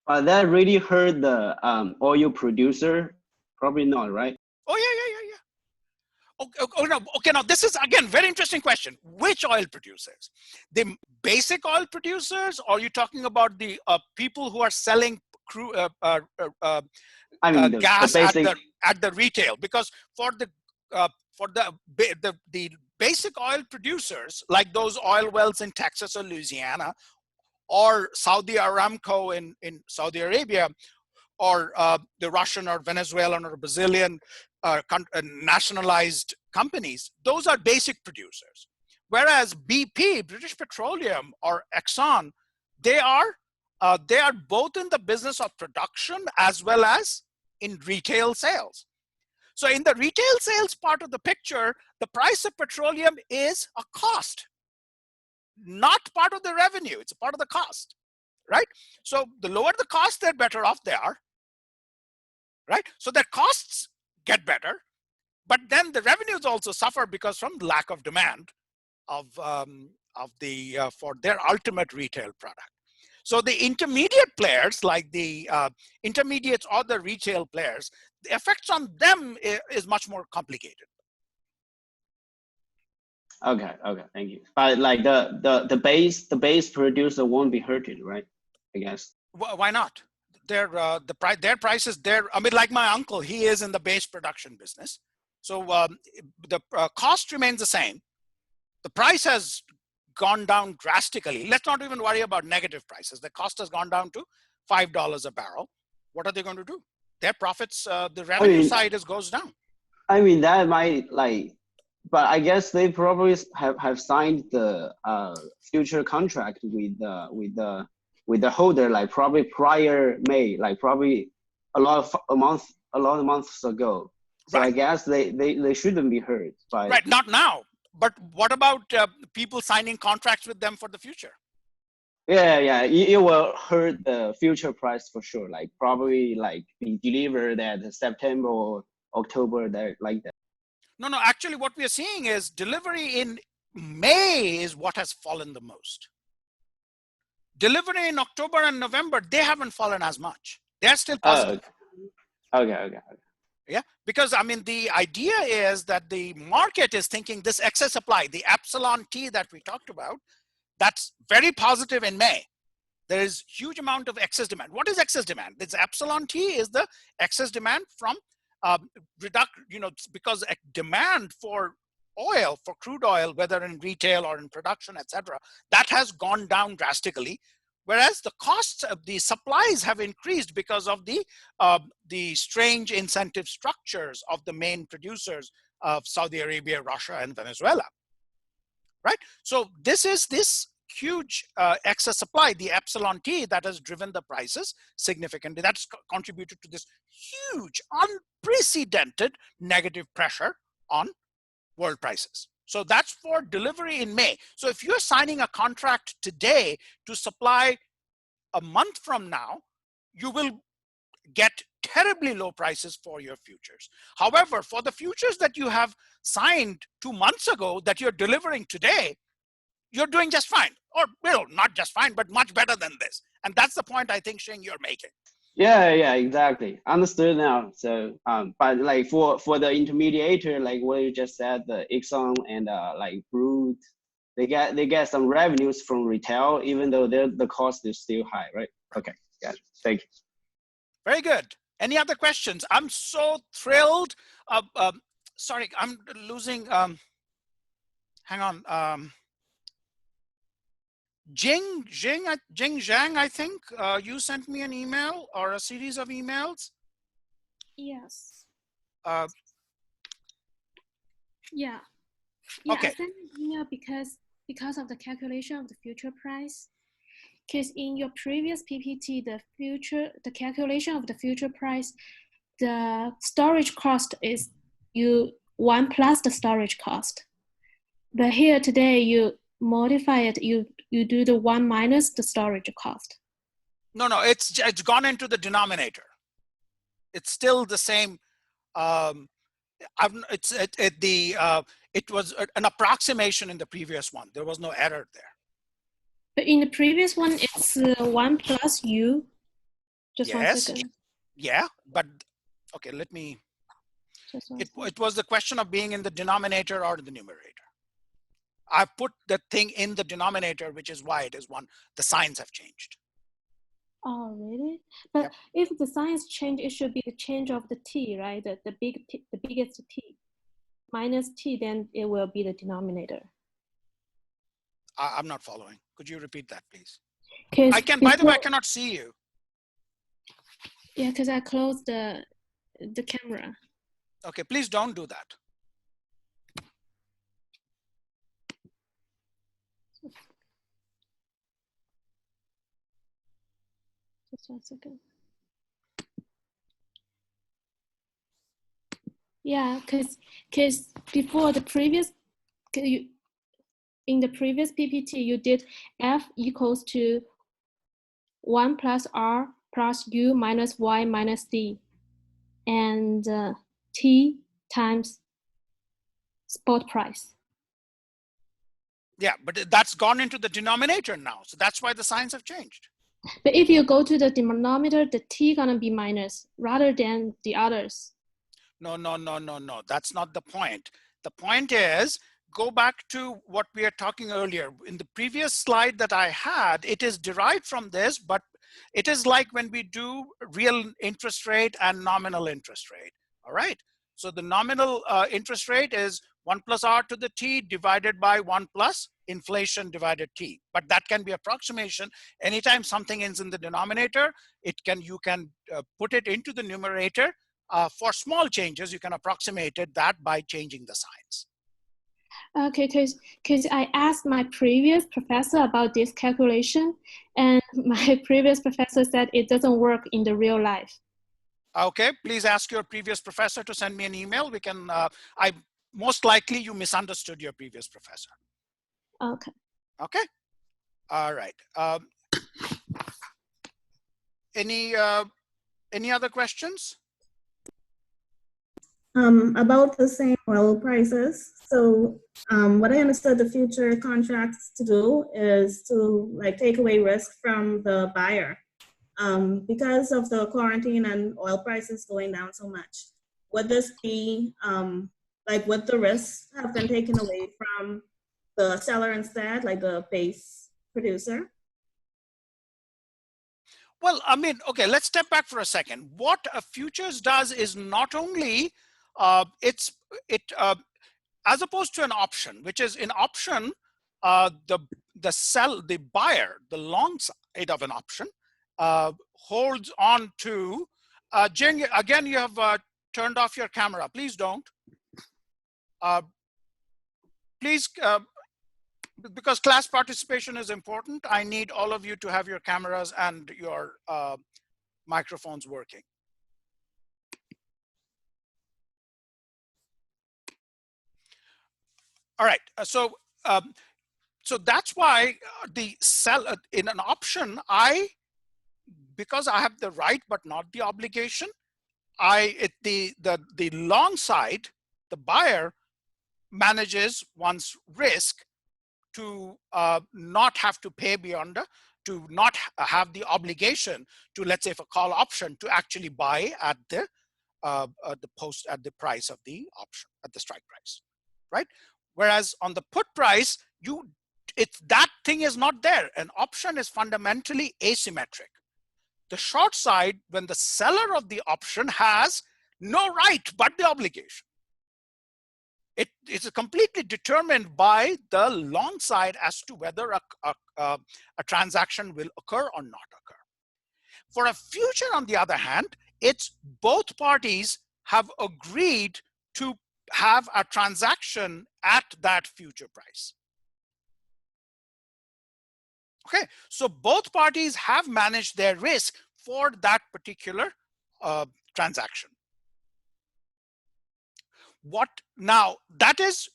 That really hurt the oil producer? Probably not, right? Oh, yeah. Okay, now this is, again, very interesting question. Which oil producers? The basic oil producers, or are you talking about the people who are selling gas at the retail? Because for the basic oil producers, like those oil wells in Texas or Louisiana, or Saudi Aramco in Saudi Arabia, or the Russian or Venezuelan or Brazilian nationalized companies, those are basic producers. Whereas BP, British Petroleum, or Exxon, they are both in the business of production as well as in retail sales. So in the retail sales part of the picture, the price of petroleum is a cost, not part of the revenue. It's a part of the cost, right? So the lower the cost, the better off they are, right? So their costs get better, but then the revenues also suffer because from lack of demand for their ultimate retail product. So the intermediate players, like the intermediates or the retail players, the effects on them is much more complicated. Okay, thank you. But like the base producer won't be hurted, right? I guess. Why not? Their prices, I mean, like my uncle, he is in the base production business. So the cost remains the same. The price has gone down drastically. Let's not even worry about negative prices. The cost has gone down to $5 a barrel. What are they going to do? Their profits, the revenue side goes down. I mean, that might but I guess they probably have signed the future contract with the holder, like probably prior May, like probably a lot of months ago. So right. I guess they shouldn't be hurt. Right, not now. But what about people signing contracts with them for the future? Yeah, it will hurt the future price for sure. Like probably like be delivered at September or October, like that. No, actually what we are seeing is delivery in May is what has fallen the most. Delivery in October and November, they haven't fallen as much. They're still positive. Okay. Yeah, because I mean, the idea is that the market is thinking this excess supply, the epsilon T that we talked about, that's very positive in May. There is huge amount of excess demand. What is excess demand? This epsilon T is the excess demand from because demand for oil, for crude oil, whether in retail or in production, etc., that has gone down drastically. Whereas the costs of the supplies have increased because of the strange incentive structures of the main producers of Saudi Arabia, Russia, and Venezuela, right? So this is this huge excess supply, the epsilon T, that has driven the prices significantly. That's contributed to this huge, unprecedented negative pressure on world prices. So that's for delivery in May. So if you're signing a contract today to supply a month from now, you will get terribly low prices for your futures. However, for the futures that you have signed 2 months ago that you're delivering today, you're doing just fine, or not just fine, but much better than this. And that's the point I think, Shing, you're making. Yeah, exactly. Understood now. So, but like for the intermediator, like what you just said, the Exxon and like Brute, they get some revenues from retail, even though the cost is still high, right? Okay, gotcha. Thank you. Very good. Any other questions? I'm so thrilled. Sorry, I'm losing. Hang on. Jing Zhang, I think you sent me an email or a series of emails. Yes. Uh, Yeah. Okay. I sent an email because of the calculation of the future price. Because in your previous PPT, the calculation of the future price, the storage cost is 1 plus the storage cost. But here today you modify it, you do the 1 minus the storage cost. No, it's gone into the denominator. It's still the same. It was an approximation in the previous one. There was no error there. But in the previous one, it's 1 plus U. Just Yes. 1 second. Yeah, but okay, let me. Just 1 second. It was the question of being in the denominator or the numerator. I put the thing in the denominator, which is why it is 1. The signs have changed. Oh, really? But Yep. if the signs change, it should be the change of the t, right? The biggest t minus t, then it will be the denominator. I'm not following. Could you repeat that, please? By By the way, I cannot see you. Yeah, because I closed the camera. Okay, please don't do that. Just 1 second. Yeah, because before the previous, in the previous PPT, you did F equals to 1 plus R plus U minus Y minus D, and T times spot price. Yeah, but that's gone into the denominator now. So that's why the signs have changed. But if you go to the denominator, the T gonna be minus rather than the others. No. That's not the point. The point is, go back to what we are talking earlier. In the previous slide that I had, it is derived from this, but it is like when we do real interest rate and nominal interest rate. All right. So the nominal interest rate is 1 plus R to the T divided by 1 plus inflation divided T. But that can be approximation. Anytime something is in the denominator, you can put it into the numerator. For small changes, you can approximate that by changing the signs. Okay, because I asked my previous professor about this calculation, and my previous professor said it doesn't work in the real life. Okay, please ask your previous professor to send me an email. We can, most likely you misunderstood your previous professor. Okay. Okay, all right. Any other questions? About the same oil prices. So what I understood the future contracts to do is to like take away risk from the buyer. Because of the quarantine and oil prices going down so much, would this be would the risks have been taken away from the seller instead, like the base producer? Well, I mean, okay, let's step back for a second. What a futures does is not only as opposed to an option, which is in option, the buyer, the long side, of an option, holds on to, Jing, again, you have turned off your camera. Please don't. Please, because class participation is important, I need all of you to have your cameras and your microphones working. All right, so that's why the sell in an option, because I have the right but not the obligation, the long side, the buyer manages one's risk to not have to pay beyond, to not have the obligation to, let's say, if a call option, to actually buy at the price of the option, at the strike price, right? Whereas on the put price, that thing is not there. An option is fundamentally asymmetric. The short side, when the seller of the option has no right but the obligation. It is completely determined by the long side as to whether a transaction will occur or not occur. For a future, on the other hand, it's both parties have agreed to have a transaction at that future price. Okay, so both parties have managed their risk for that particular transaction. What now, that is,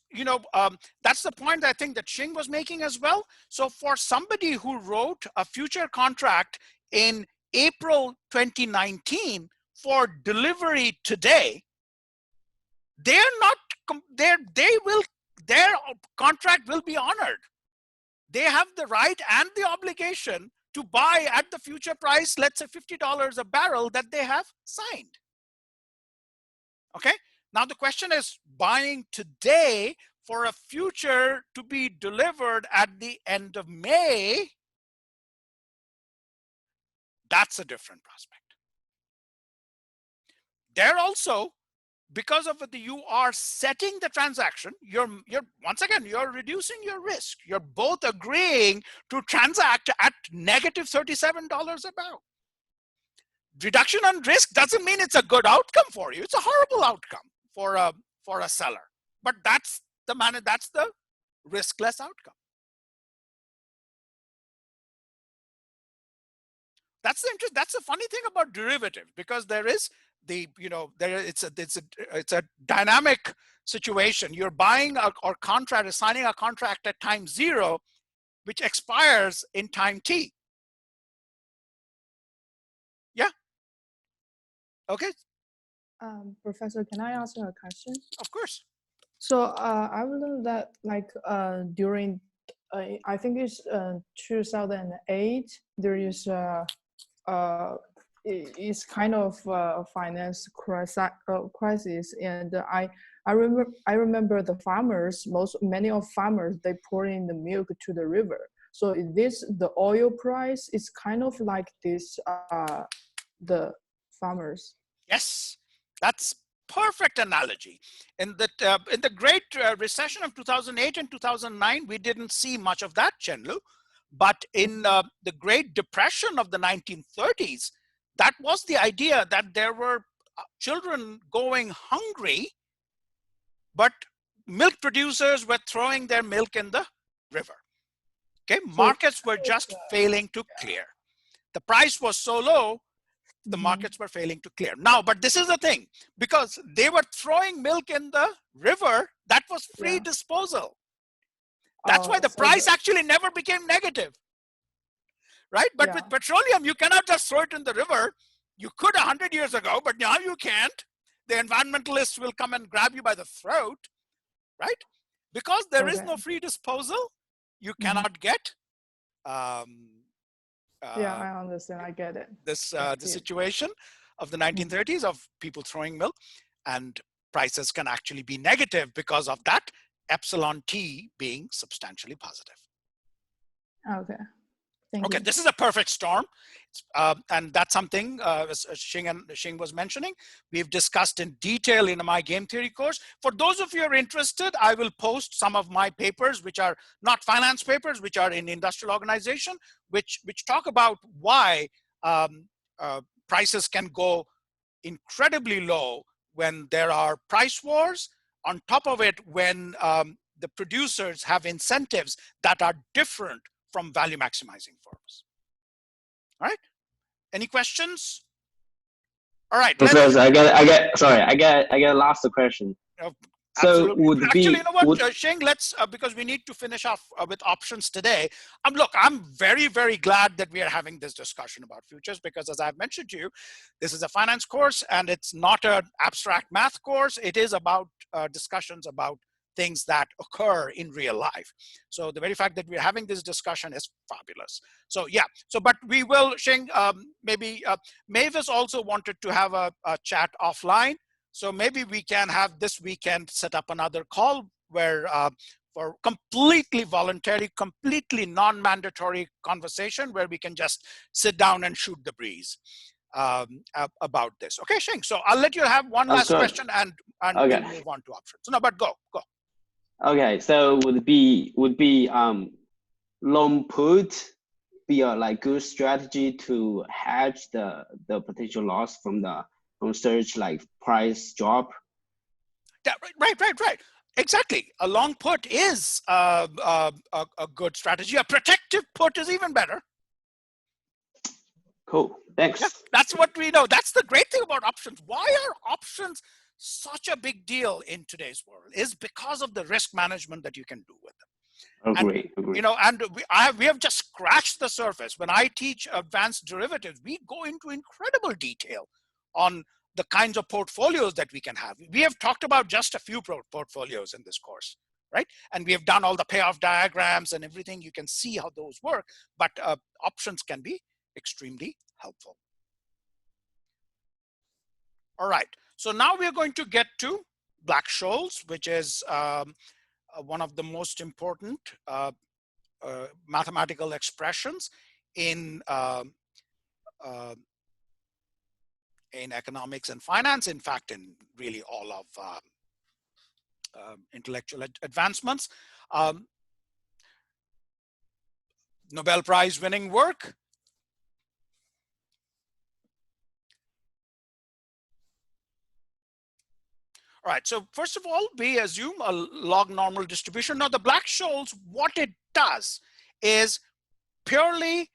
that's the point I think that Xing was making as well. So for somebody who wrote a future contract in April 2019 for delivery today, their contract will be honored. They have the right and the obligation to buy at the future price, let's say $50 a barrel that they have signed. Okay. Now the question is, buying today for a future to be delivered at the end of May, that's a different prospect. There also, because of it, you are setting the transaction, you're once again, you're reducing your risk. You're both agreeing to transact at negative $37 a barrel. Reduction on risk doesn't mean it's a good outcome for you. It's a horrible outcome for a seller, but that's the riskless outcome. That's the interest. That's the funny thing about derivative, because there is it's a dynamic situation. You're buying or signing a contract at time 0, which expires in time t. Yeah. Okay. Professor, can I ask you a question? Of course. So I learned that during, I think it's 2008, there is it's kind of finance crisis, and I remember the farmers, many of farmers, they pour in the milk to the river. So the oil price is kind of like this, the farmers. Yes, that's perfect analogy. In the great recession of 2008 and 2009, we didn't see much of that, Chenlu. But in the Great Depression of the 1930s, that was the idea, that there were children going hungry, but milk producers were throwing their milk in the river. Okay, markets were just failing to clear. The price was so low, the markets were failing to clear. Now, but this is the thing, because they were throwing milk in the river, that was free disposal. That's why the price actually never became negative, right? But with petroleum, you cannot just throw it in the river. You could 100 years ago, but now you can't. The environmentalists will come and grab you by the throat, right? Because there is no free disposal, you cannot get yeah, I understand. I get it. This the situation of the 1930s of people throwing milk, and prices can actually be negative because of that epsilon t being substantially positive. Okay. Thank Okay, you. this is a perfect storm. And that's something as Xing was mentioning, we've discussed in detail in my game theory course. For those of you who are interested, I will post some of my papers, which are not finance papers, which are in industrial organization, which talk about why prices can go incredibly low when there are price wars. On top of it, when the producers have incentives that are different from value maximizing firms. All right. Any questions? All right. Professor, I get last question. So Absolutely. would Actually, be you know what, would Xing, let's, because we need to finish off with options today. Look, I'm very, very glad that we are having this discussion about futures, because as I've mentioned to you, this is a finance course and it's not an abstract math course. It is about discussions about things that occur in real life. So the very fact that we're having this discussion is fabulous. So yeah, but we will, Xing, maybe Mavis also wanted to have a chat offline. So maybe we can have this weekend set up another call where for completely voluntary, completely non-mandatory conversation where we can just sit down and shoot the breeze about this. Okay, Xing, so I'll let you have one last question and okay. we'll move on to options. So no, but go. Okay, so would be long put be a like good strategy to hedge the potential loss from such like price drop? Yeah, right. Exactly. A long put is a good strategy. A protective put is even better. Cool. Thanks. Yeah, that's what we know. That's the great thing about options. Why are options such a big deal in today's world? Is because of the risk management that you can do with them. Agree. You know, and we have just scratched the surface. When I teach advanced derivatives, we go into incredible detail on the kinds of portfolios that we can have. We have talked about just a few portfolios in this course, right? And we have done all the payoff diagrams and everything. You can see how those work, but options can be extremely helpful. All right, so now we're going to get to Black-Scholes, which is one of the most important mathematical expressions in economics and finance, in fact, in really all of intellectual advancements. Nobel Prize winning work. All right, so first of all, we assume a log normal distribution. Now the Black-Scholes, what it does is purely,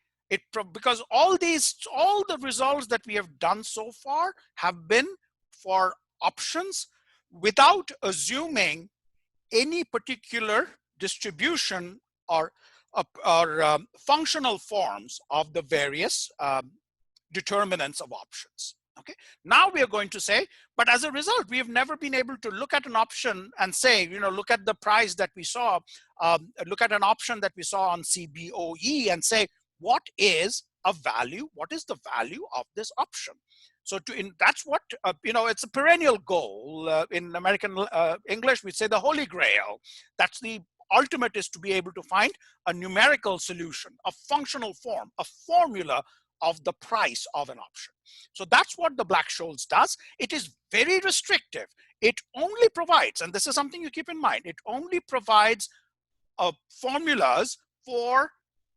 because all the results that we have done so far have been for options without assuming any particular distribution or functional forms of the various determinants of options. Okay, now we are going to say, but as a result, we have never been able to look at an option and say, you know, look at the price that we saw, look at an option that we saw on CBOE and say, what is a value? What is the value of this option? So that's what, you know, it's a perennial goal. In American English, we say the Holy Grail. That's the ultimate, is to be able to find a numerical solution, a functional form, a formula of the price of an option. So that's what the Black-Scholes does. It is very restrictive. It only provides, and this is something you keep in mind, it only provides formulas for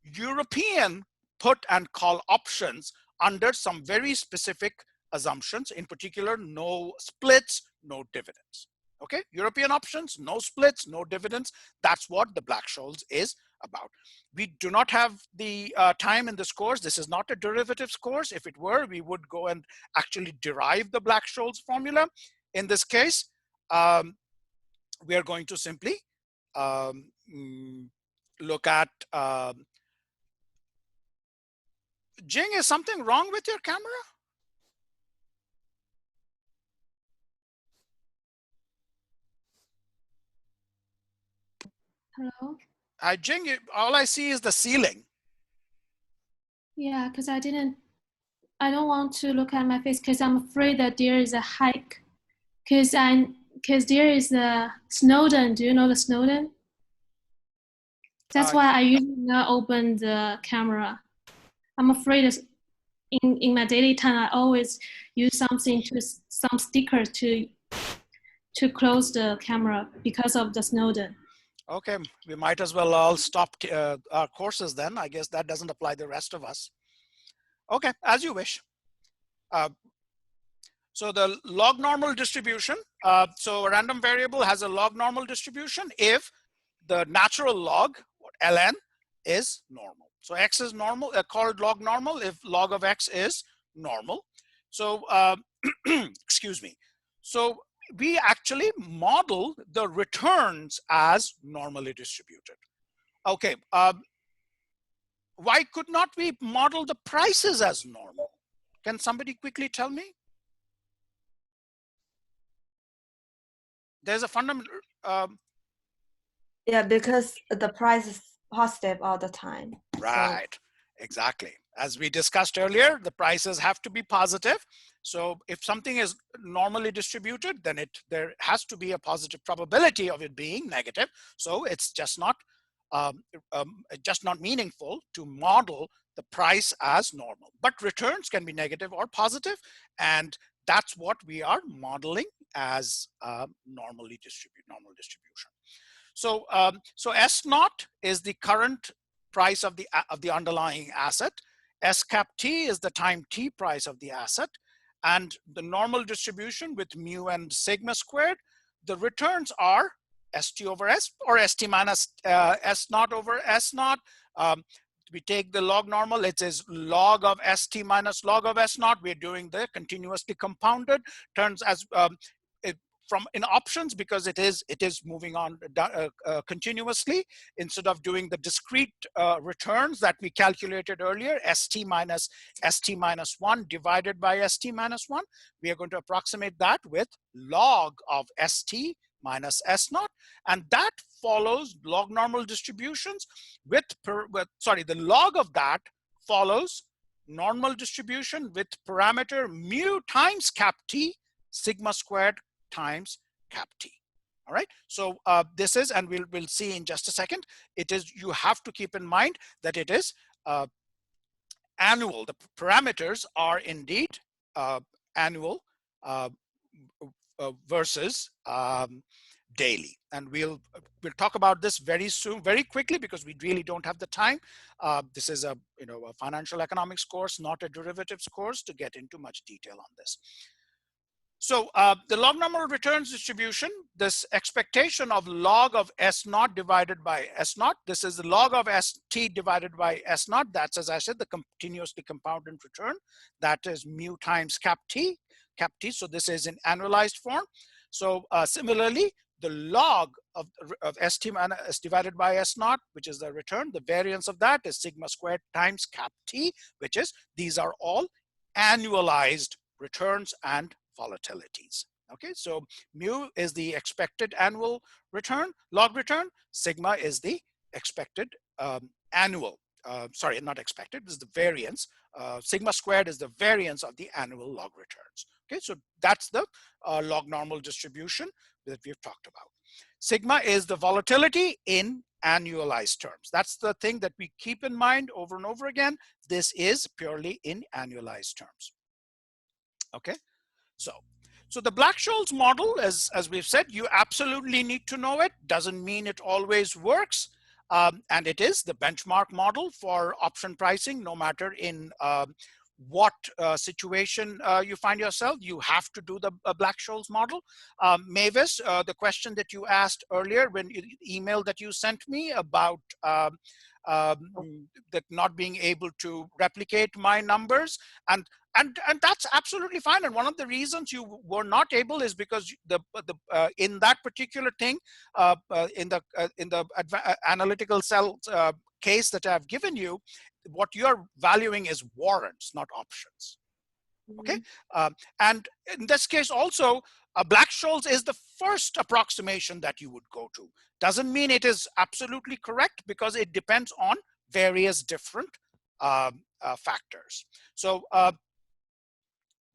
European put and call options under some very specific assumptions, in particular, no splits, no dividends. Okay, European options, no splits, no dividends. That's what the Black-Scholes is about. We do not have the time in this course. This is not a derivatives course. If it were, we would go and actually derive the Black-Scholes formula. In this case, we are going to simply look at Jing, is something wrong with your camera? Hello? Jing, all I see is the ceiling. Yeah, because I don't want to look at my face because I'm afraid that there is a hike. Because there is the Snowden. Do you know the Snowden? That's why I usually not open the camera. I'm afraid in my daily time, I always use some sticker to close the camera because of the Snowden. Okay, we might as well all stop our courses then. I guess that doesn't apply to the rest of us. Okay, as you wish. So the log normal distribution, so a random variable has a log normal distribution if the natural log, or ln, is normal. So x is normal, called log normal if log of x is normal. So, excuse me. So we actually model the returns as normally distributed. Okay, why could not we model the prices as normal? Can somebody quickly tell me? There's a fundamental. Yeah, because the price is positive all the time. Right, so. Exactly. As we discussed earlier, the prices have to be positive. So if something is normally distributed, then there has to be a positive probability of it being negative. So it's just not meaningful to model the price as normal. But returns can be negative or positive, and that's what we are modeling as normal distribution. So so S naught is the current price of the underlying asset. S cap T is the time T price of the asset, and the normal distribution with mu and sigma squared. The returns are ST over S or ST minus S naught over S naught. We take the log normal, it is log of ST minus log of S naught. We're doing the continuously compounded terms as from in options because it is moving on continuously instead of doing the discrete returns that we calculated earlier, ST minus 1 divided by ST minus 1. We are going to approximate that with log of ST minus S naught, and that follows log normal distributions with the log of that follows normal distribution with parameter mu times cap T sigma squared times cap T. All right. So this is, and we'll see in just a second, it is, you have to keep in mind that it is annual. The parameters are indeed annual versus daily. And we'll talk about this very soon, very quickly, because we really don't have the time. This is a financial economics course, not a derivatives course, to get into much detail on this. So the log normal returns distribution, this expectation of log of S naught divided by S naught, this is the log of ST divided by S naught. That's, as I said, the continuously compounded return. That is mu times cap T. So this is in annualized form. So similarly, the log of ST minus divided by S naught, which is the return, the variance of that is sigma squared times cap T, which is, these are all annualized returns and volatilities. Okay, so mu is the expected annual return, log return. Sigma is the expected annual, sorry, not expected, this is the variance. Sigma squared is the variance of the annual log returns. Okay, so that's the log normal distribution that we've talked about. Sigma is the volatility in annualized terms. That's the thing that we keep in mind over and over again. This is purely in annualized terms. Okay. So the Black-Scholes model, as we've said, you absolutely need to know it. Doesn't mean it always works. And it is the benchmark model for option pricing, no matter in what situation you find yourself. You have to do the Black-Scholes model. Mavis, the question that you asked earlier, when the email that you sent me about that not being able to replicate my numbers, and that's absolutely fine. And one of the reasons you were not able is because in that particular thing, in the analytical cell case that I've given you, what you're valuing is warrants, not options. Okay, and in this case also, Black-Scholes is the first approximation that you would go to. Doesn't mean it is absolutely correct, because it depends on various different factors. So,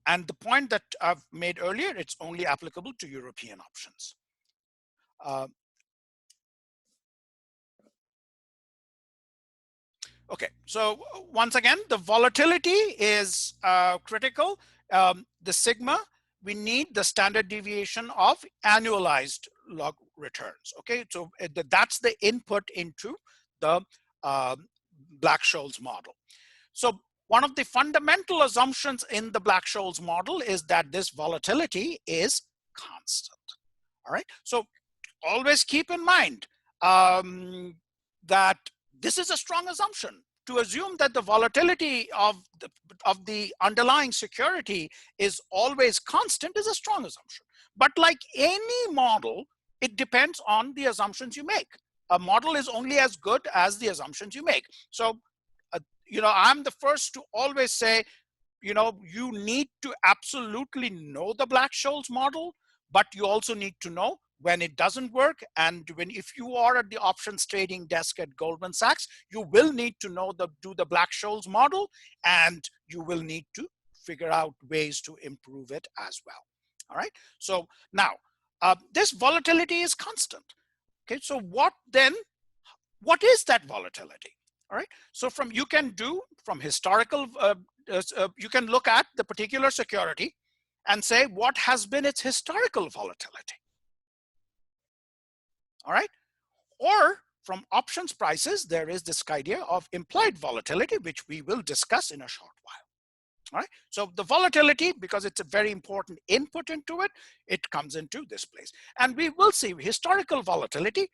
and the point that I've made earlier, it's only applicable to European options. Okay, so once again, the volatility is critical. The sigma, we need the standard deviation of annualized log returns. Okay, so that's the input into the Black-Scholes model. So one of the fundamental assumptions in the Black-Scholes model is that this volatility is constant. All right, so always keep in mind that this is a strong assumption. To assume that the volatility of the underlying security is always constant is a strong assumption. But like any model, it depends on the assumptions you make. A model is only as good as the assumptions you make. So, you know, I'm the first to always say, you know, you need to absolutely know the Black-Scholes model, but you also need to know when it doesn't work. And if you are at the options trading desk at Goldman Sachs, you will need to know do the Black-Scholes model, and you will need to figure out ways to improve it as well. All right. So now this volatility is constant. Okay. So what is that volatility? All right. So you can do from historical, you can look at the particular security and say what has been its historical volatility. All right. Or from options prices, there is this idea of implied volatility, which we will discuss in a short while. All right. So the volatility, because it's a very important input into it, it comes into this place. And we will see historical volatility.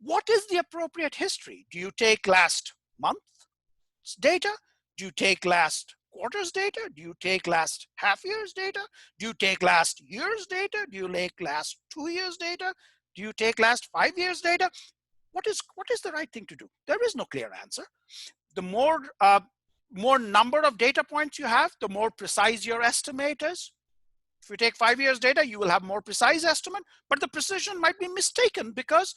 What is the appropriate history? Do you take last month's data? Do you take last quarter's data? Do you take last half year's data? Do you take last year's data? Do you take last 2 years data? Do you take last 5 years data? What is the right thing to do? There is no clear answer. The more number of data points you have, the more precise your estimate is. If you take 5 years data, you will have more precise estimate, but the precision might be mistaken because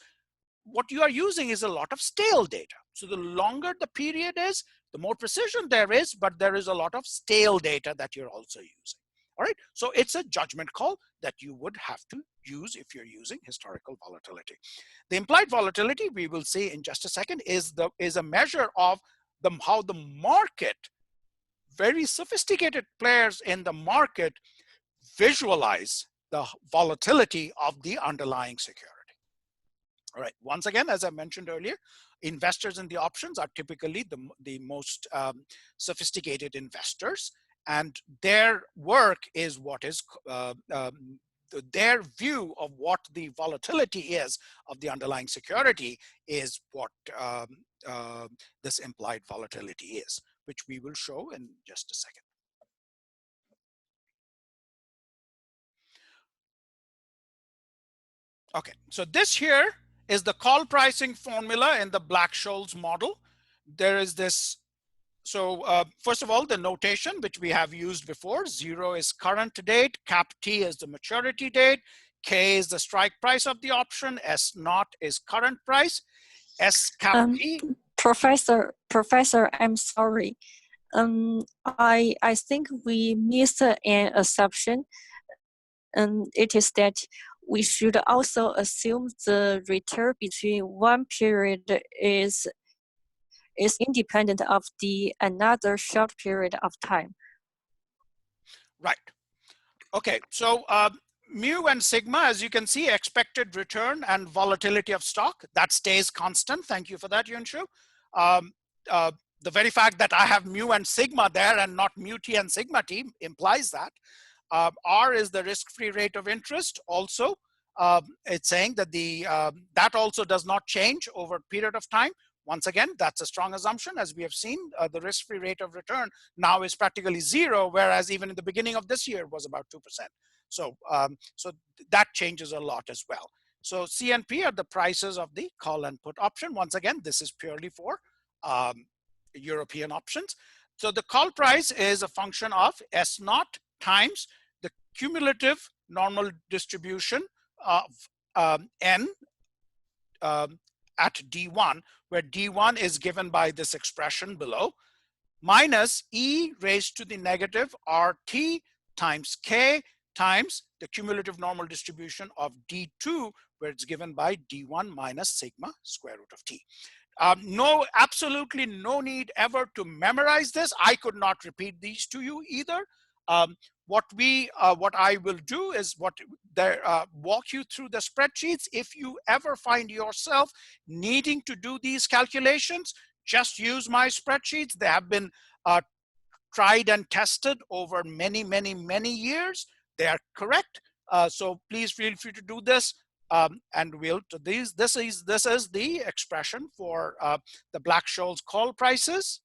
what you are using is a lot of stale data. So the longer the period is, the more precision there is, but there is a lot of stale data that you're also using. All right, so it's a judgment call that you would have to use if you're using historical volatility. The implied volatility, we will see in just a second, is a measure of how the market, very sophisticated players in the market, visualize the volatility of the underlying security. All right, once again, as I mentioned earlier, investors in the options are typically the most sophisticated investors, and their work is what is their view of what the volatility is of the underlying security is what this implied volatility is, which we will show in just a second. Okay, so this here is the call pricing formula in the Black-Scholes model. There is this, so first of all, the notation, which we have used before, 0 is current date, cap T is the maturity date, K is the strike price of the option, S0 is current price, S cap T. Professor, I'm sorry. I think we missed an assumption. It is that we should also assume the return between one period is independent of another short period of time. Right. Okay, so mu and sigma, as you can see, expected return and volatility of stock, that stays constant. Thank you for that, Yunshu. The very fact that I have mu and sigma there and not mu T and sigma T implies that. R is the risk-free rate of interest. Also, it's saying that that also does not change over a period of time. Once again, that's a strong assumption. As we have seen, the risk-free rate of return now is practically 0, whereas even in the beginning of this year was about 2%. So, so that changes a lot as well. So C and P are the prices of the call and put option. Once again, this is purely for European options. So the call price is a function of S0 times the cumulative normal distribution of N at D1, where D1 is given by this expression below, minus E raised to the negative RT times K times the cumulative normal distribution of D2, where it's given by D1 minus sigma square root of T. Absolutely no need ever to memorize this. I could not repeat these to you either. What I will do is walk you through the spreadsheets. If you ever find yourself needing to do these calculations, just use my spreadsheets. They have been tried and tested over many, many, many years. They are correct. So please feel free to do this. And this is the expression for the Black-Scholes call prices.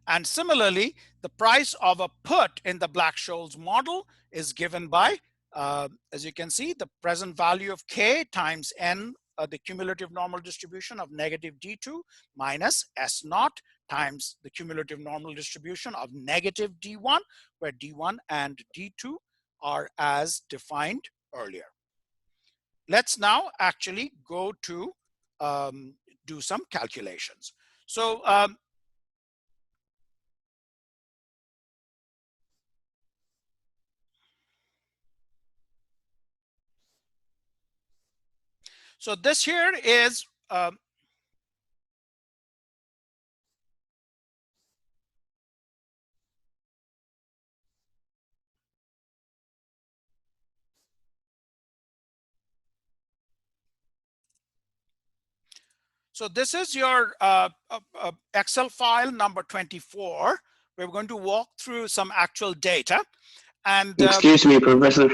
And similarly, the price of a put in the Black-Scholes model is given by, as you can see, the present value of K times N, the cumulative normal distribution of negative D2 minus S naught times the cumulative normal distribution of negative D1, where D1 and D2 are as defined earlier. Let's now actually go to do some calculations. So so this here is so this is your Excel file number 24. We're going to walk through some actual data. And excuse me, Professor.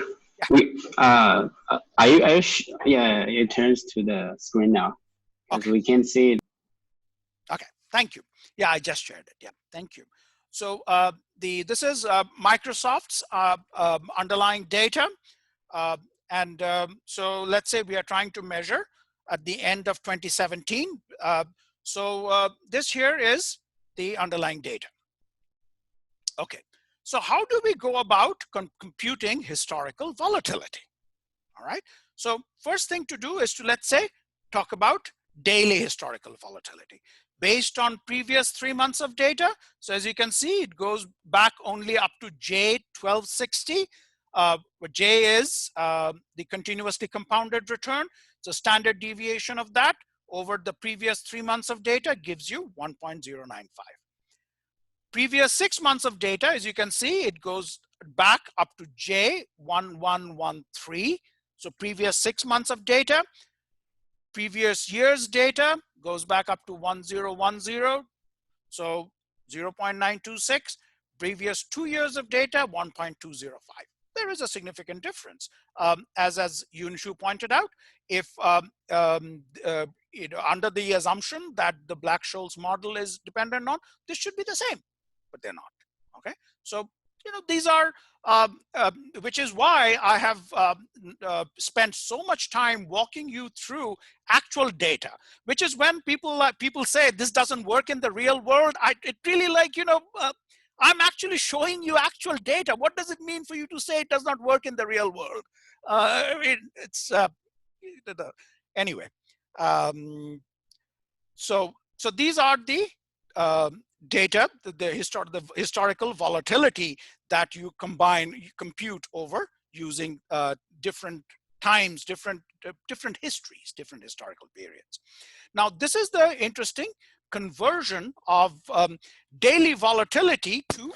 Yeah. Yeah, it turns to the screen now. Okay. We can see it. Okay, thank you. Yeah, I just shared it. Yeah, thank you. So this is Microsoft's underlying data. So let's say we are trying to measure at the end of 2017. This here is the underlying data. Okay, so how do we go about computing historical volatility? All right, so first thing to do is to, let's say, talk about daily historical volatility based on previous 3 months of data. So as you can see, it goes back only up to J1260. Where J is the continuously compounded return. So standard deviation of that over the previous 3 months of data gives you 1.095. Previous 6 months of data, as you can see, it goes back up to J1113. So previous 6 months of data. Previous year's data goes back up to 1010. So 0.926. Previous 2 years of data, 1.205. There is a significant difference. As Yunshu pointed out, if under the assumption that the Black-Scholes model is dependent on, this should be the same, but they're not. Okay, so these are which is why I have spent so much time walking you through actual data. Which is when people say this doesn't work in the real world. It really I'm actually showing you actual data. What does it mean for you to say it does not work in the real world? Anyway. So these are the data, the historical volatility that you compute over using different times, different histories, different historical periods. Now, this is the interesting conversion of daily volatility to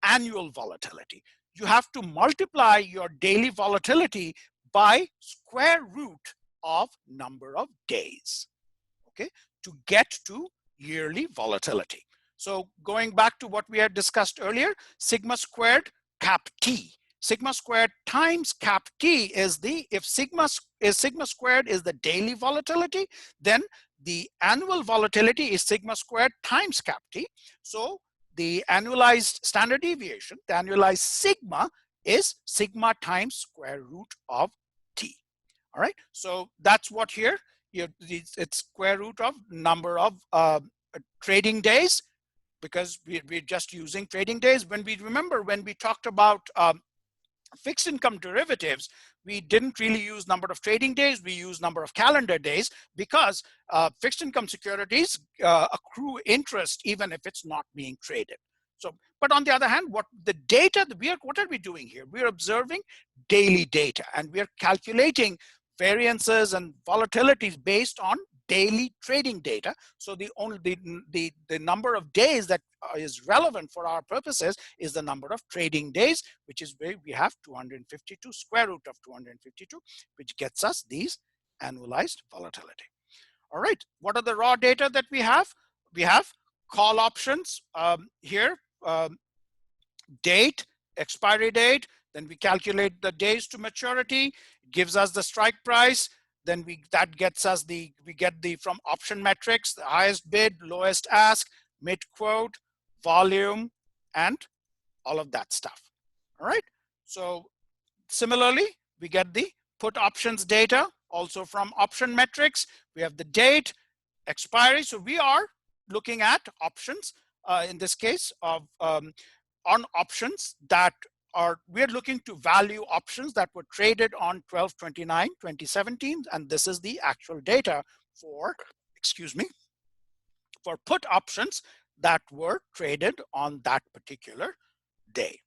annual volatility. You have to multiply your daily volatility by square root of number of days, okay, to get to yearly volatility. So going back to what we had discussed earlier, sigma squared cap T. Sigma squared times cap T is if sigma squared is the daily volatility, then the annual volatility is sigma squared times cap T. So the annualized standard deviation, the annualized sigma, is sigma times square root of T. All right, so that's what here, it's square root of number of trading days, because we're just using trading days. When we talked about fixed income derivatives, we didn't really use number of trading days, we use number of calendar days, because fixed income securities accrue interest even if it's not being traded. So, but on the other hand, what the data that what are we doing here? We're observing daily data, and we're calculating variances and volatilities based on daily trading data. So the number of days that is relevant for our purposes is the number of trading days, which is where we have 252, square root of 252, which gets us these annualized volatility. All right, what are the raw data that we have? We have call options here, date, expiry date, then we calculate the days to maturity, gives us the strike price, then that gets us we get from option metrics, the highest bid, lowest ask, mid quote, volume, and all of that stuff. All right, so similarly, we get the put options data also from option metrics. We have the date, expiry. So we are looking at options in this case of on options that we're looking to value options that were traded on 12/29/2017, and this is the actual data for, excuse me, for put options that were traded on that particular day.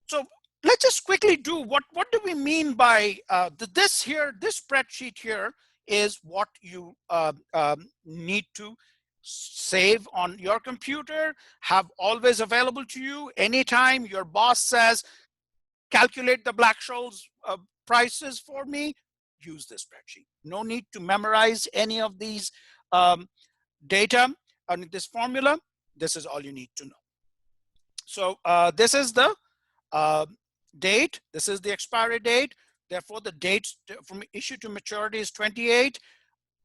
So let's just quickly do what do we mean by this here? This spreadsheet here is what you need to save on your computer, have always available to you anytime your boss says, calculate the Black-Scholes prices for me, use this spreadsheet. No need to memorize any of these data and this formula. This is all you need to know. So this is the date, this is the expiry date. Therefore, the date from issue to maturity is 28.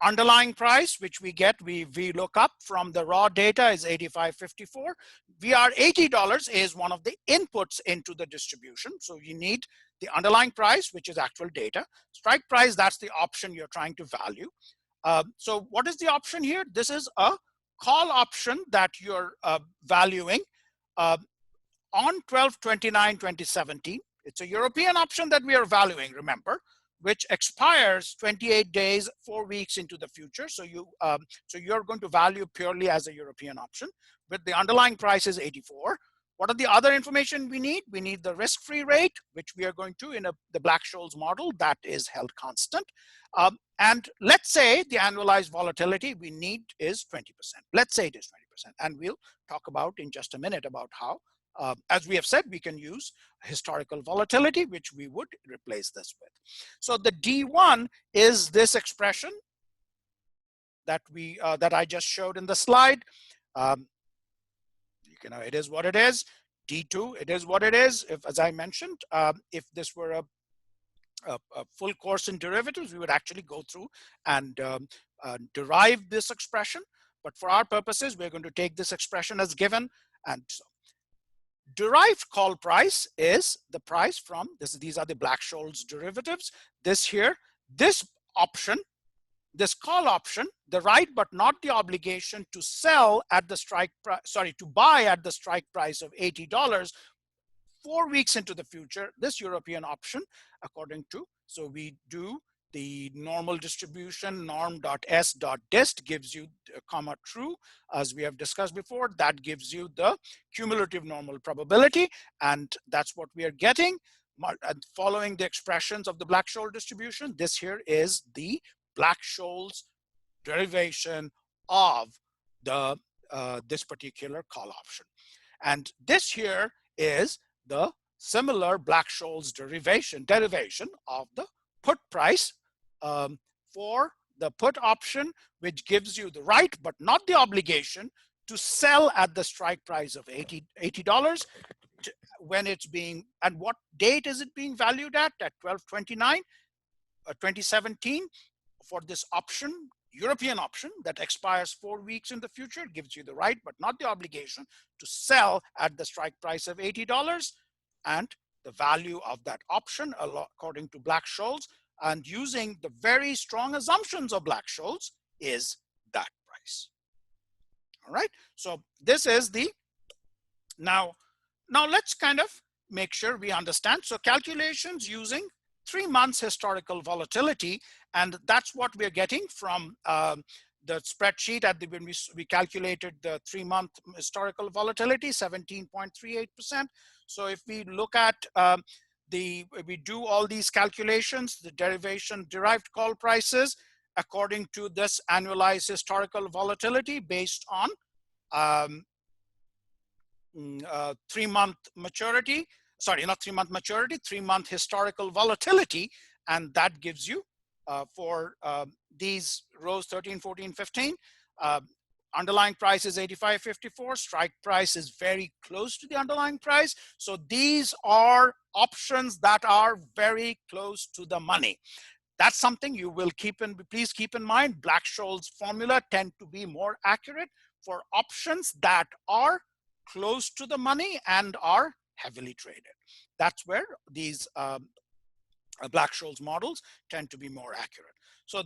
Underlying price, which we get, we look up from the raw data, is 85.54. $80 is one of the inputs into the distribution. So you need the underlying price, which is actual data. Strike price, that's the option you're trying to value. So what is the option here? This is a call option that you're valuing on 12/29/2017. It's a European option that we are valuing, remember, which expires 28 days, 4 weeks into the future. So you're going to value purely as a European option, but the underlying price is 84. What are the other information we need? We need the risk-free rate, which we are going to in the Black-Scholes model that is held constant. And let's say the annualized volatility we need is 20%. Let's say it is 20%. And we'll talk about in just a minute about how, as we have said, we can use historical volatility, which we would replace this with. So the D1 is this expression that that I just showed in the slide. It is what it is. D2, it is what it is. If, as I mentioned, if this were a full course in derivatives, we would actually go through and derive this expression. But for our purposes, we're going to take this expression as given. And so derived call price is the price from these are the Black-Scholes derivatives. This here, this option, this call option, the right but not the obligation to sell at the strike price, to buy at the strike price of $80 4 weeks into the future, this European option, according to, so we do the normal distribution, norm.s.dist gives you comma true, as we have discussed before. That gives you the cumulative normal probability, and that's what we are getting. Following the expressions of the Black-Scholes distribution, this here is the Black-Scholes derivation of the this particular call option. And this here is the similar Black-Scholes derivation of the put price for the put option, which gives you the right but not the obligation to sell at the strike price of $80 when it's being, and what date is it being valued at 12/29/2017 for this option, European option that expires 4 weeks in the future, gives you the right but not the obligation to sell at the strike price of $80, and the value of that option according to Black-Scholes and using the very strong assumptions of Black-Scholes is that price. All right, so this is the, now let's kind of make sure we understand. So calculations using 3 months historical volatility, and that's what we're getting from the spreadsheet when we calculated the 3-month historical volatility, 17.38%. So if we look at we do all these calculations, the derived call prices according to this annualized historical volatility based on 3-month maturity, sorry, not 3-month maturity, 3-month historical volatility. And that gives you for these rows 13, 14, 15, underlying price is 85.54. Strike price is very close to the underlying price. So these are options that are very close to the money. That's something you will please keep in mind. Black-Scholes formula tend to be more accurate for options that are close to the money and are heavily traded. That's where these Black-Scholes models tend to be more accurate. So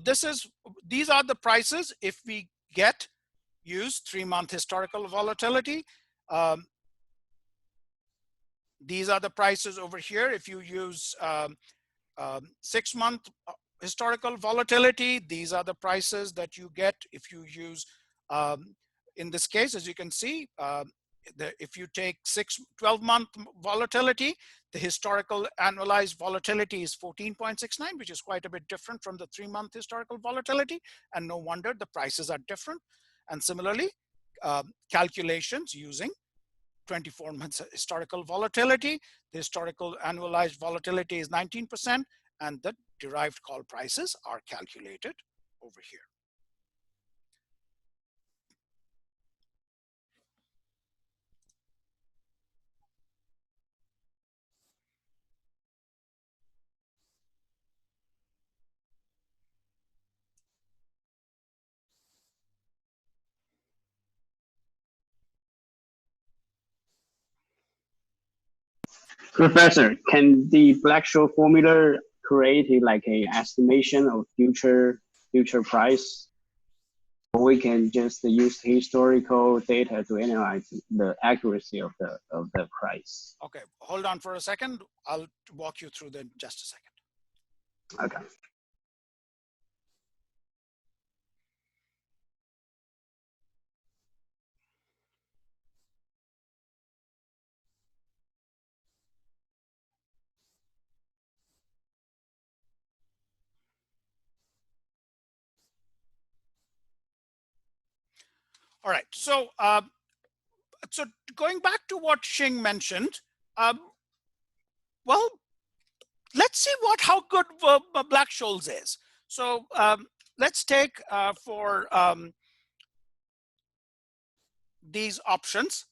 these are the prices if we use 3-month historical volatility. These are the prices over here. If you use 6-month historical volatility, these are the prices that you get if you use, in this case, as you can see, if you take 12-month volatility, the historical annualized volatility is 14.69, which is quite a bit different from the 3-month historical volatility. And no wonder the prices are different. And similarly, calculations using 24 months historical volatility, the historical annualized volatility is 19%, and the derived call prices are calculated over here. Professor, can the Black-Scholes formula create like a estimation of future price? Or we can just use historical data to analyze the accuracy of the price. Okay, hold on for a second. I'll walk you through that in just a second. Okay. All right, so so going back to what Xing mentioned, well, let's see how good Black-Scholes is. So let's take for these options.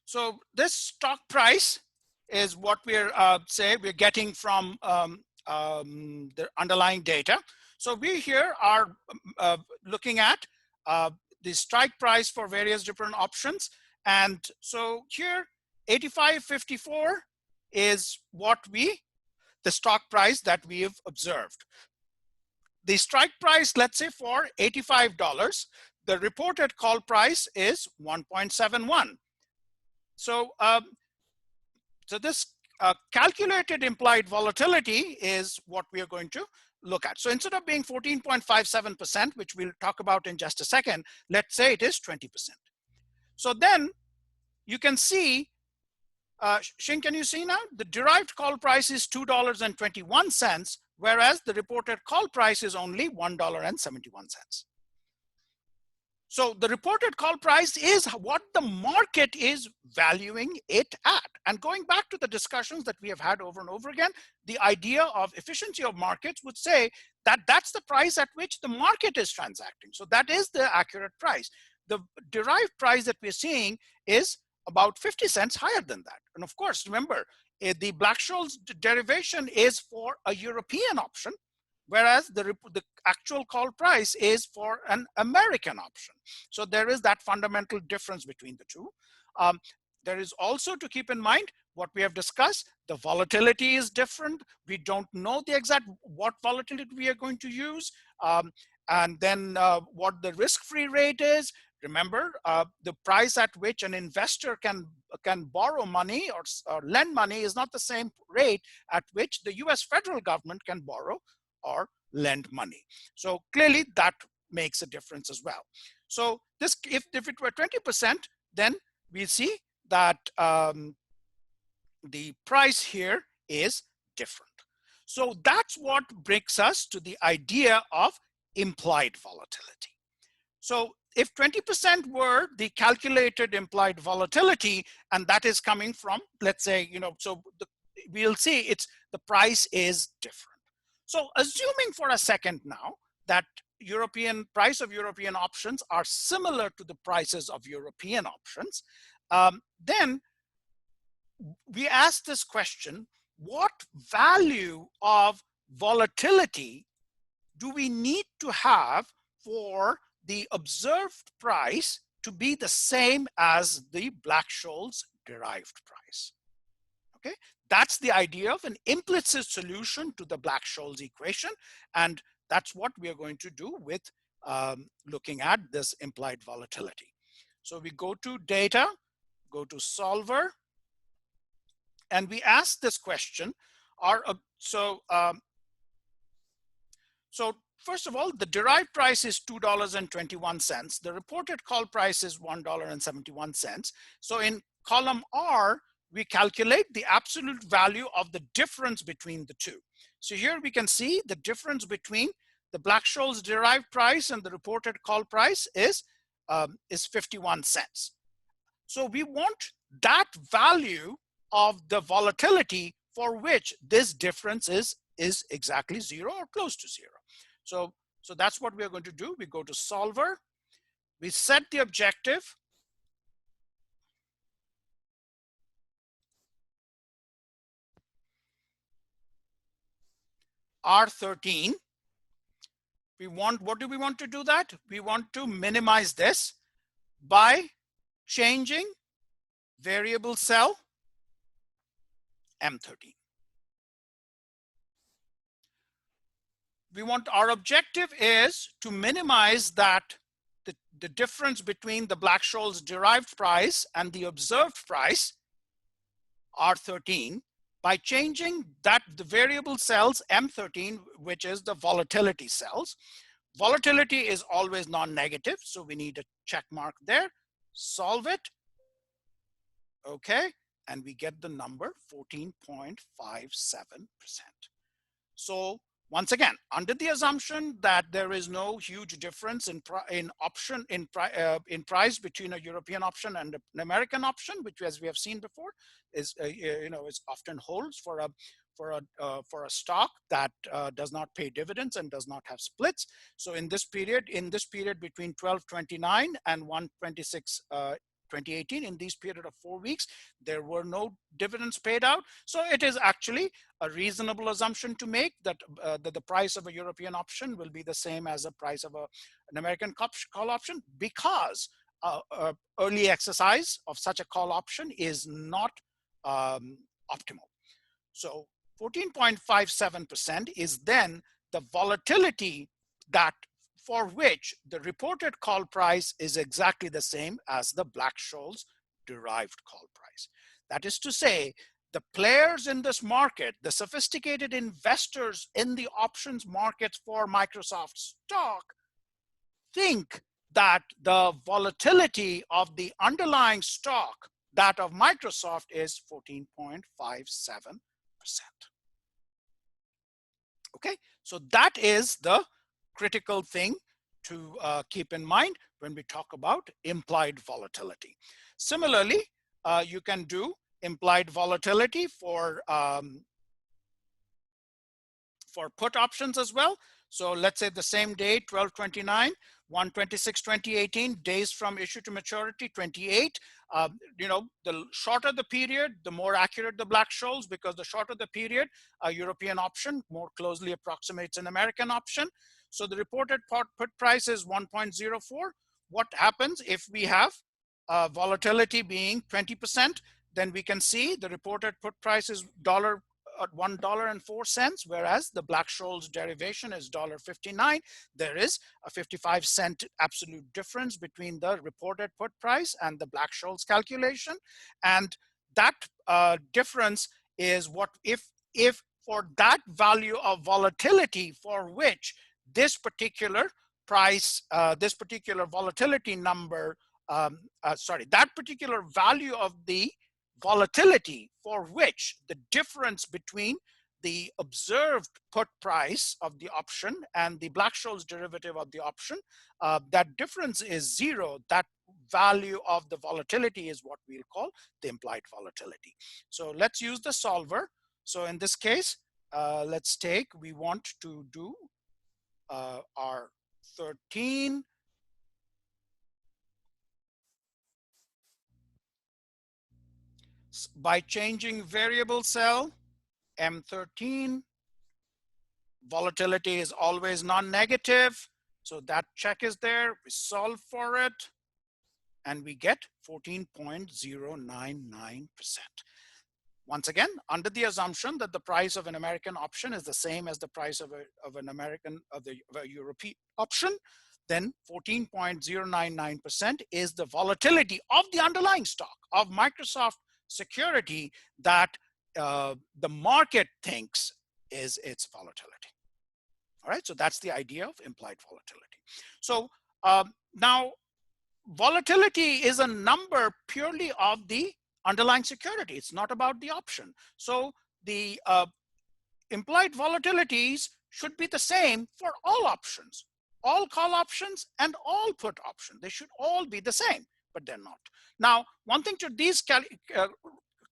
So this stock price is what we're getting from the underlying data. So we here are looking at the strike price for various different options. And so here 85.54 is the stock price that we have observed. The strike price, let's say for $85, the reported call price is 1.71. So, so this calculated implied volatility is what we are going to look at. So instead of being 14.57%, which we'll talk about in just a second, let's say it is 20%. So then you can see, Xing, can you see now? The derived call price is $2.21, whereas the reported call price is only $1.71. So the reported call price is what the market is valuing it at. And going back to the discussions that we have had over and over again, the idea of efficiency of markets would say that that's the price at which the market is transacting. So that is the accurate price. The derived price that we're seeing is about 50 cents higher than that. And of course, remember, the Black-Scholes derivation is for a European option, whereas the actual call price is for an American option. So there is that fundamental difference between the two. There is also to keep in mind what we have discussed, the volatility is different. We don't know the exact what volatility we are going to use. And then what the risk-free rate is. Remember, the price at which an investor can borrow money or lend money is not the same rate at which the US federal government can borrow or lend money. So clearly that makes a difference as well. So this, if it were 20%, then we see that the price here is different. So that's what brings us to the idea of implied volatility. So if 20% were the calculated implied volatility, and that is coming from, let's say, so we'll see it's the price is different. So assuming for a second now that price of European options are similar to the prices of European options, then we ask this question: what value of volatility do we need to have for the observed price to be the same as the Black-Scholes derived price? Okay, that's the idea of an implicit solution to the Black-Scholes equation, and that's what we are going to do with looking at this implied volatility. So we go to data, go to solver, and we ask this question: so first of all, the derived price is $2.21. The reported call price is $1.71. So in column R, we calculate the absolute value of the difference between the two. So here we can see the difference between the Black-Scholes derived price and the reported call price is 51 cents. So we want that value of the volatility for which this difference is exactly 0 or close to 0. So that's what we're going to do. We go to solver, we set the objective, R13. What do we want to do that? We want to minimize this by changing variable cell M13. Our objective is to minimize that the difference between the Black-Scholes derived price and the observed price, R13, by changing the variable cells M13, which is the volatility cells. Volatility is always non-negative, so we need a check mark there. Solve it. Okay, and we get the number 14.57%. So once again, under the assumption that there is no huge difference in price between a European option and an American option, which, as we have seen before, is often holds for a stock that does not pay dividends and does not have splits. So in this period between 12/29 and 1/26. 2018, in this period of 4 weeks, there were no dividends paid out. So it is actually a reasonable assumption to make that, that the price of a European option will be the same as the price of an American call option, because early exercise of such a call option is not optimal. So 14.57% is then the volatility that for which the reported call price is exactly the same as the Black-Scholes derived call price. That is to say, the players in this market, the sophisticated investors in the options markets for Microsoft stock, think that the volatility of the underlying stock, that of Microsoft, is 14.57%. Okay, so that is the critical thing to keep in mind when we talk about implied volatility. Similarly, you can do implied volatility for put options as well. So let's say the same day, 12/29, 1/26/2018, days from issue to maturity, 28. The shorter the period, the more accurate the Black-Scholes, because the shorter the period, a European option more closely approximates an American option. So the reported put price is 1.04. What happens if we have volatility being 20%? Then we can see the reported put price is $1.04, whereas the Black-Scholes derivation is $1.59. There is a 55-cent absolute difference between the reported put price and the Black-Scholes calculation. And that difference is what if for that value of volatility for which this particular price, this particular volatility number, that particular value of the volatility for which the difference between the observed put price of the option and the Black-Scholes derivative of the option, that difference is zero. That value of the volatility is what we'll call the implied volatility. So let's use the solver. So in this case, let's take, we want to do our 13. By changing variable cell, M13, volatility is always non-negative. So that check is there, we solve for it, and we get 14.099%. Once again, under the assumption that the price of an American option is the same as the price of a European option, then 14.099% is the volatility of the underlying stock of Microsoft security that the market thinks is its volatility. All right, so that's the idea of implied volatility. So now volatility is a number purely of the underlying security. It's not about the option. So the implied volatilities should be the same for all options, all call options and all put options. They should all be the same, but they're not. Now, one thing to these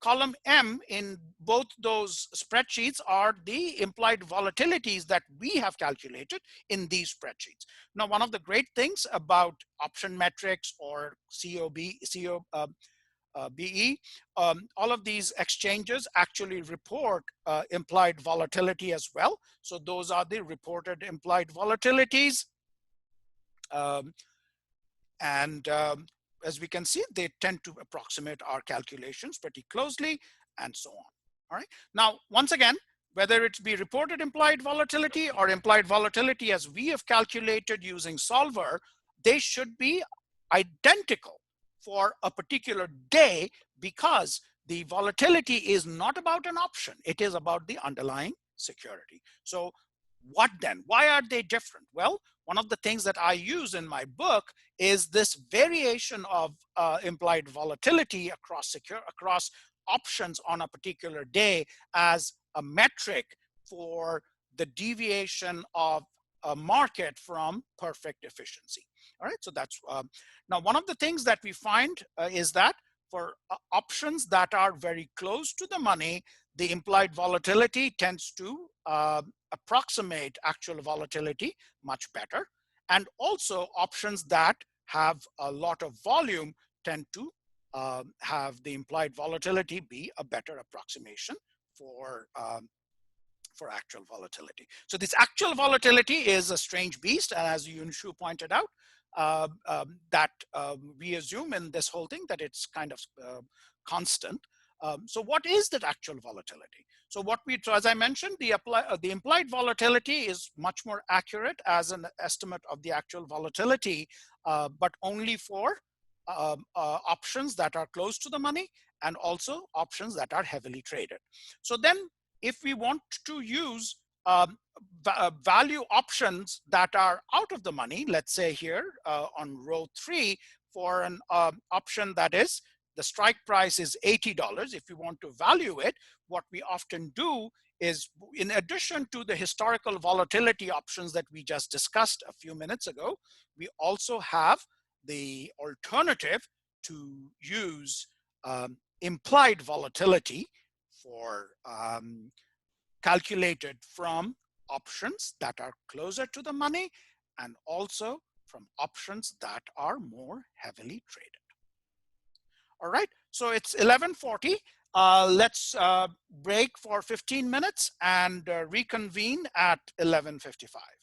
column M in both those spreadsheets are the implied volatilities that we have calculated in these spreadsheets. Now, one of the great things about option metrics or BE, all of these exchanges actually report implied volatility as well. So those are the reported implied volatilities. As we can see, they tend to approximate our calculations pretty closely and so on. All right. Now, once again, whether it be reported implied volatility or implied volatility as we have calculated using solver, they should be identical for a particular day because the volatility is not about an option. It is about the underlying security. So what then? Why are they different? Well, one of the things that I use in my book is this variation of implied volatility across options on a particular day as a metric for the deviation of a market from perfect efficiency. All right, so that's now one of the things that we find is that for options that are very close to the money, the implied volatility tends to approximate actual volatility much better. And also options that have a lot of volume tend to have the implied volatility be a better approximation for actual volatility. So this actual volatility is a strange beast, as Yunshu pointed out, that we assume in this whole thing that it's kind of constant. So what is that actual volatility? So what as I mentioned, the implied volatility is much more accurate as an estimate of the actual volatility, but only for options that are close to the money and also options that are heavily traded. So then if we want to use value options that are out of the money, let's say here on row 3 for an option that is the strike price is $80. If we want to value it, what we often do is, in addition to the historical volatility options that we just discussed a few minutes ago, we also have the alternative to use implied volatility for calculated from options that are closer to the money and also from options that are more heavily traded. All right, so it's 11:40. Let's break for 15 minutes and reconvene at 11:55.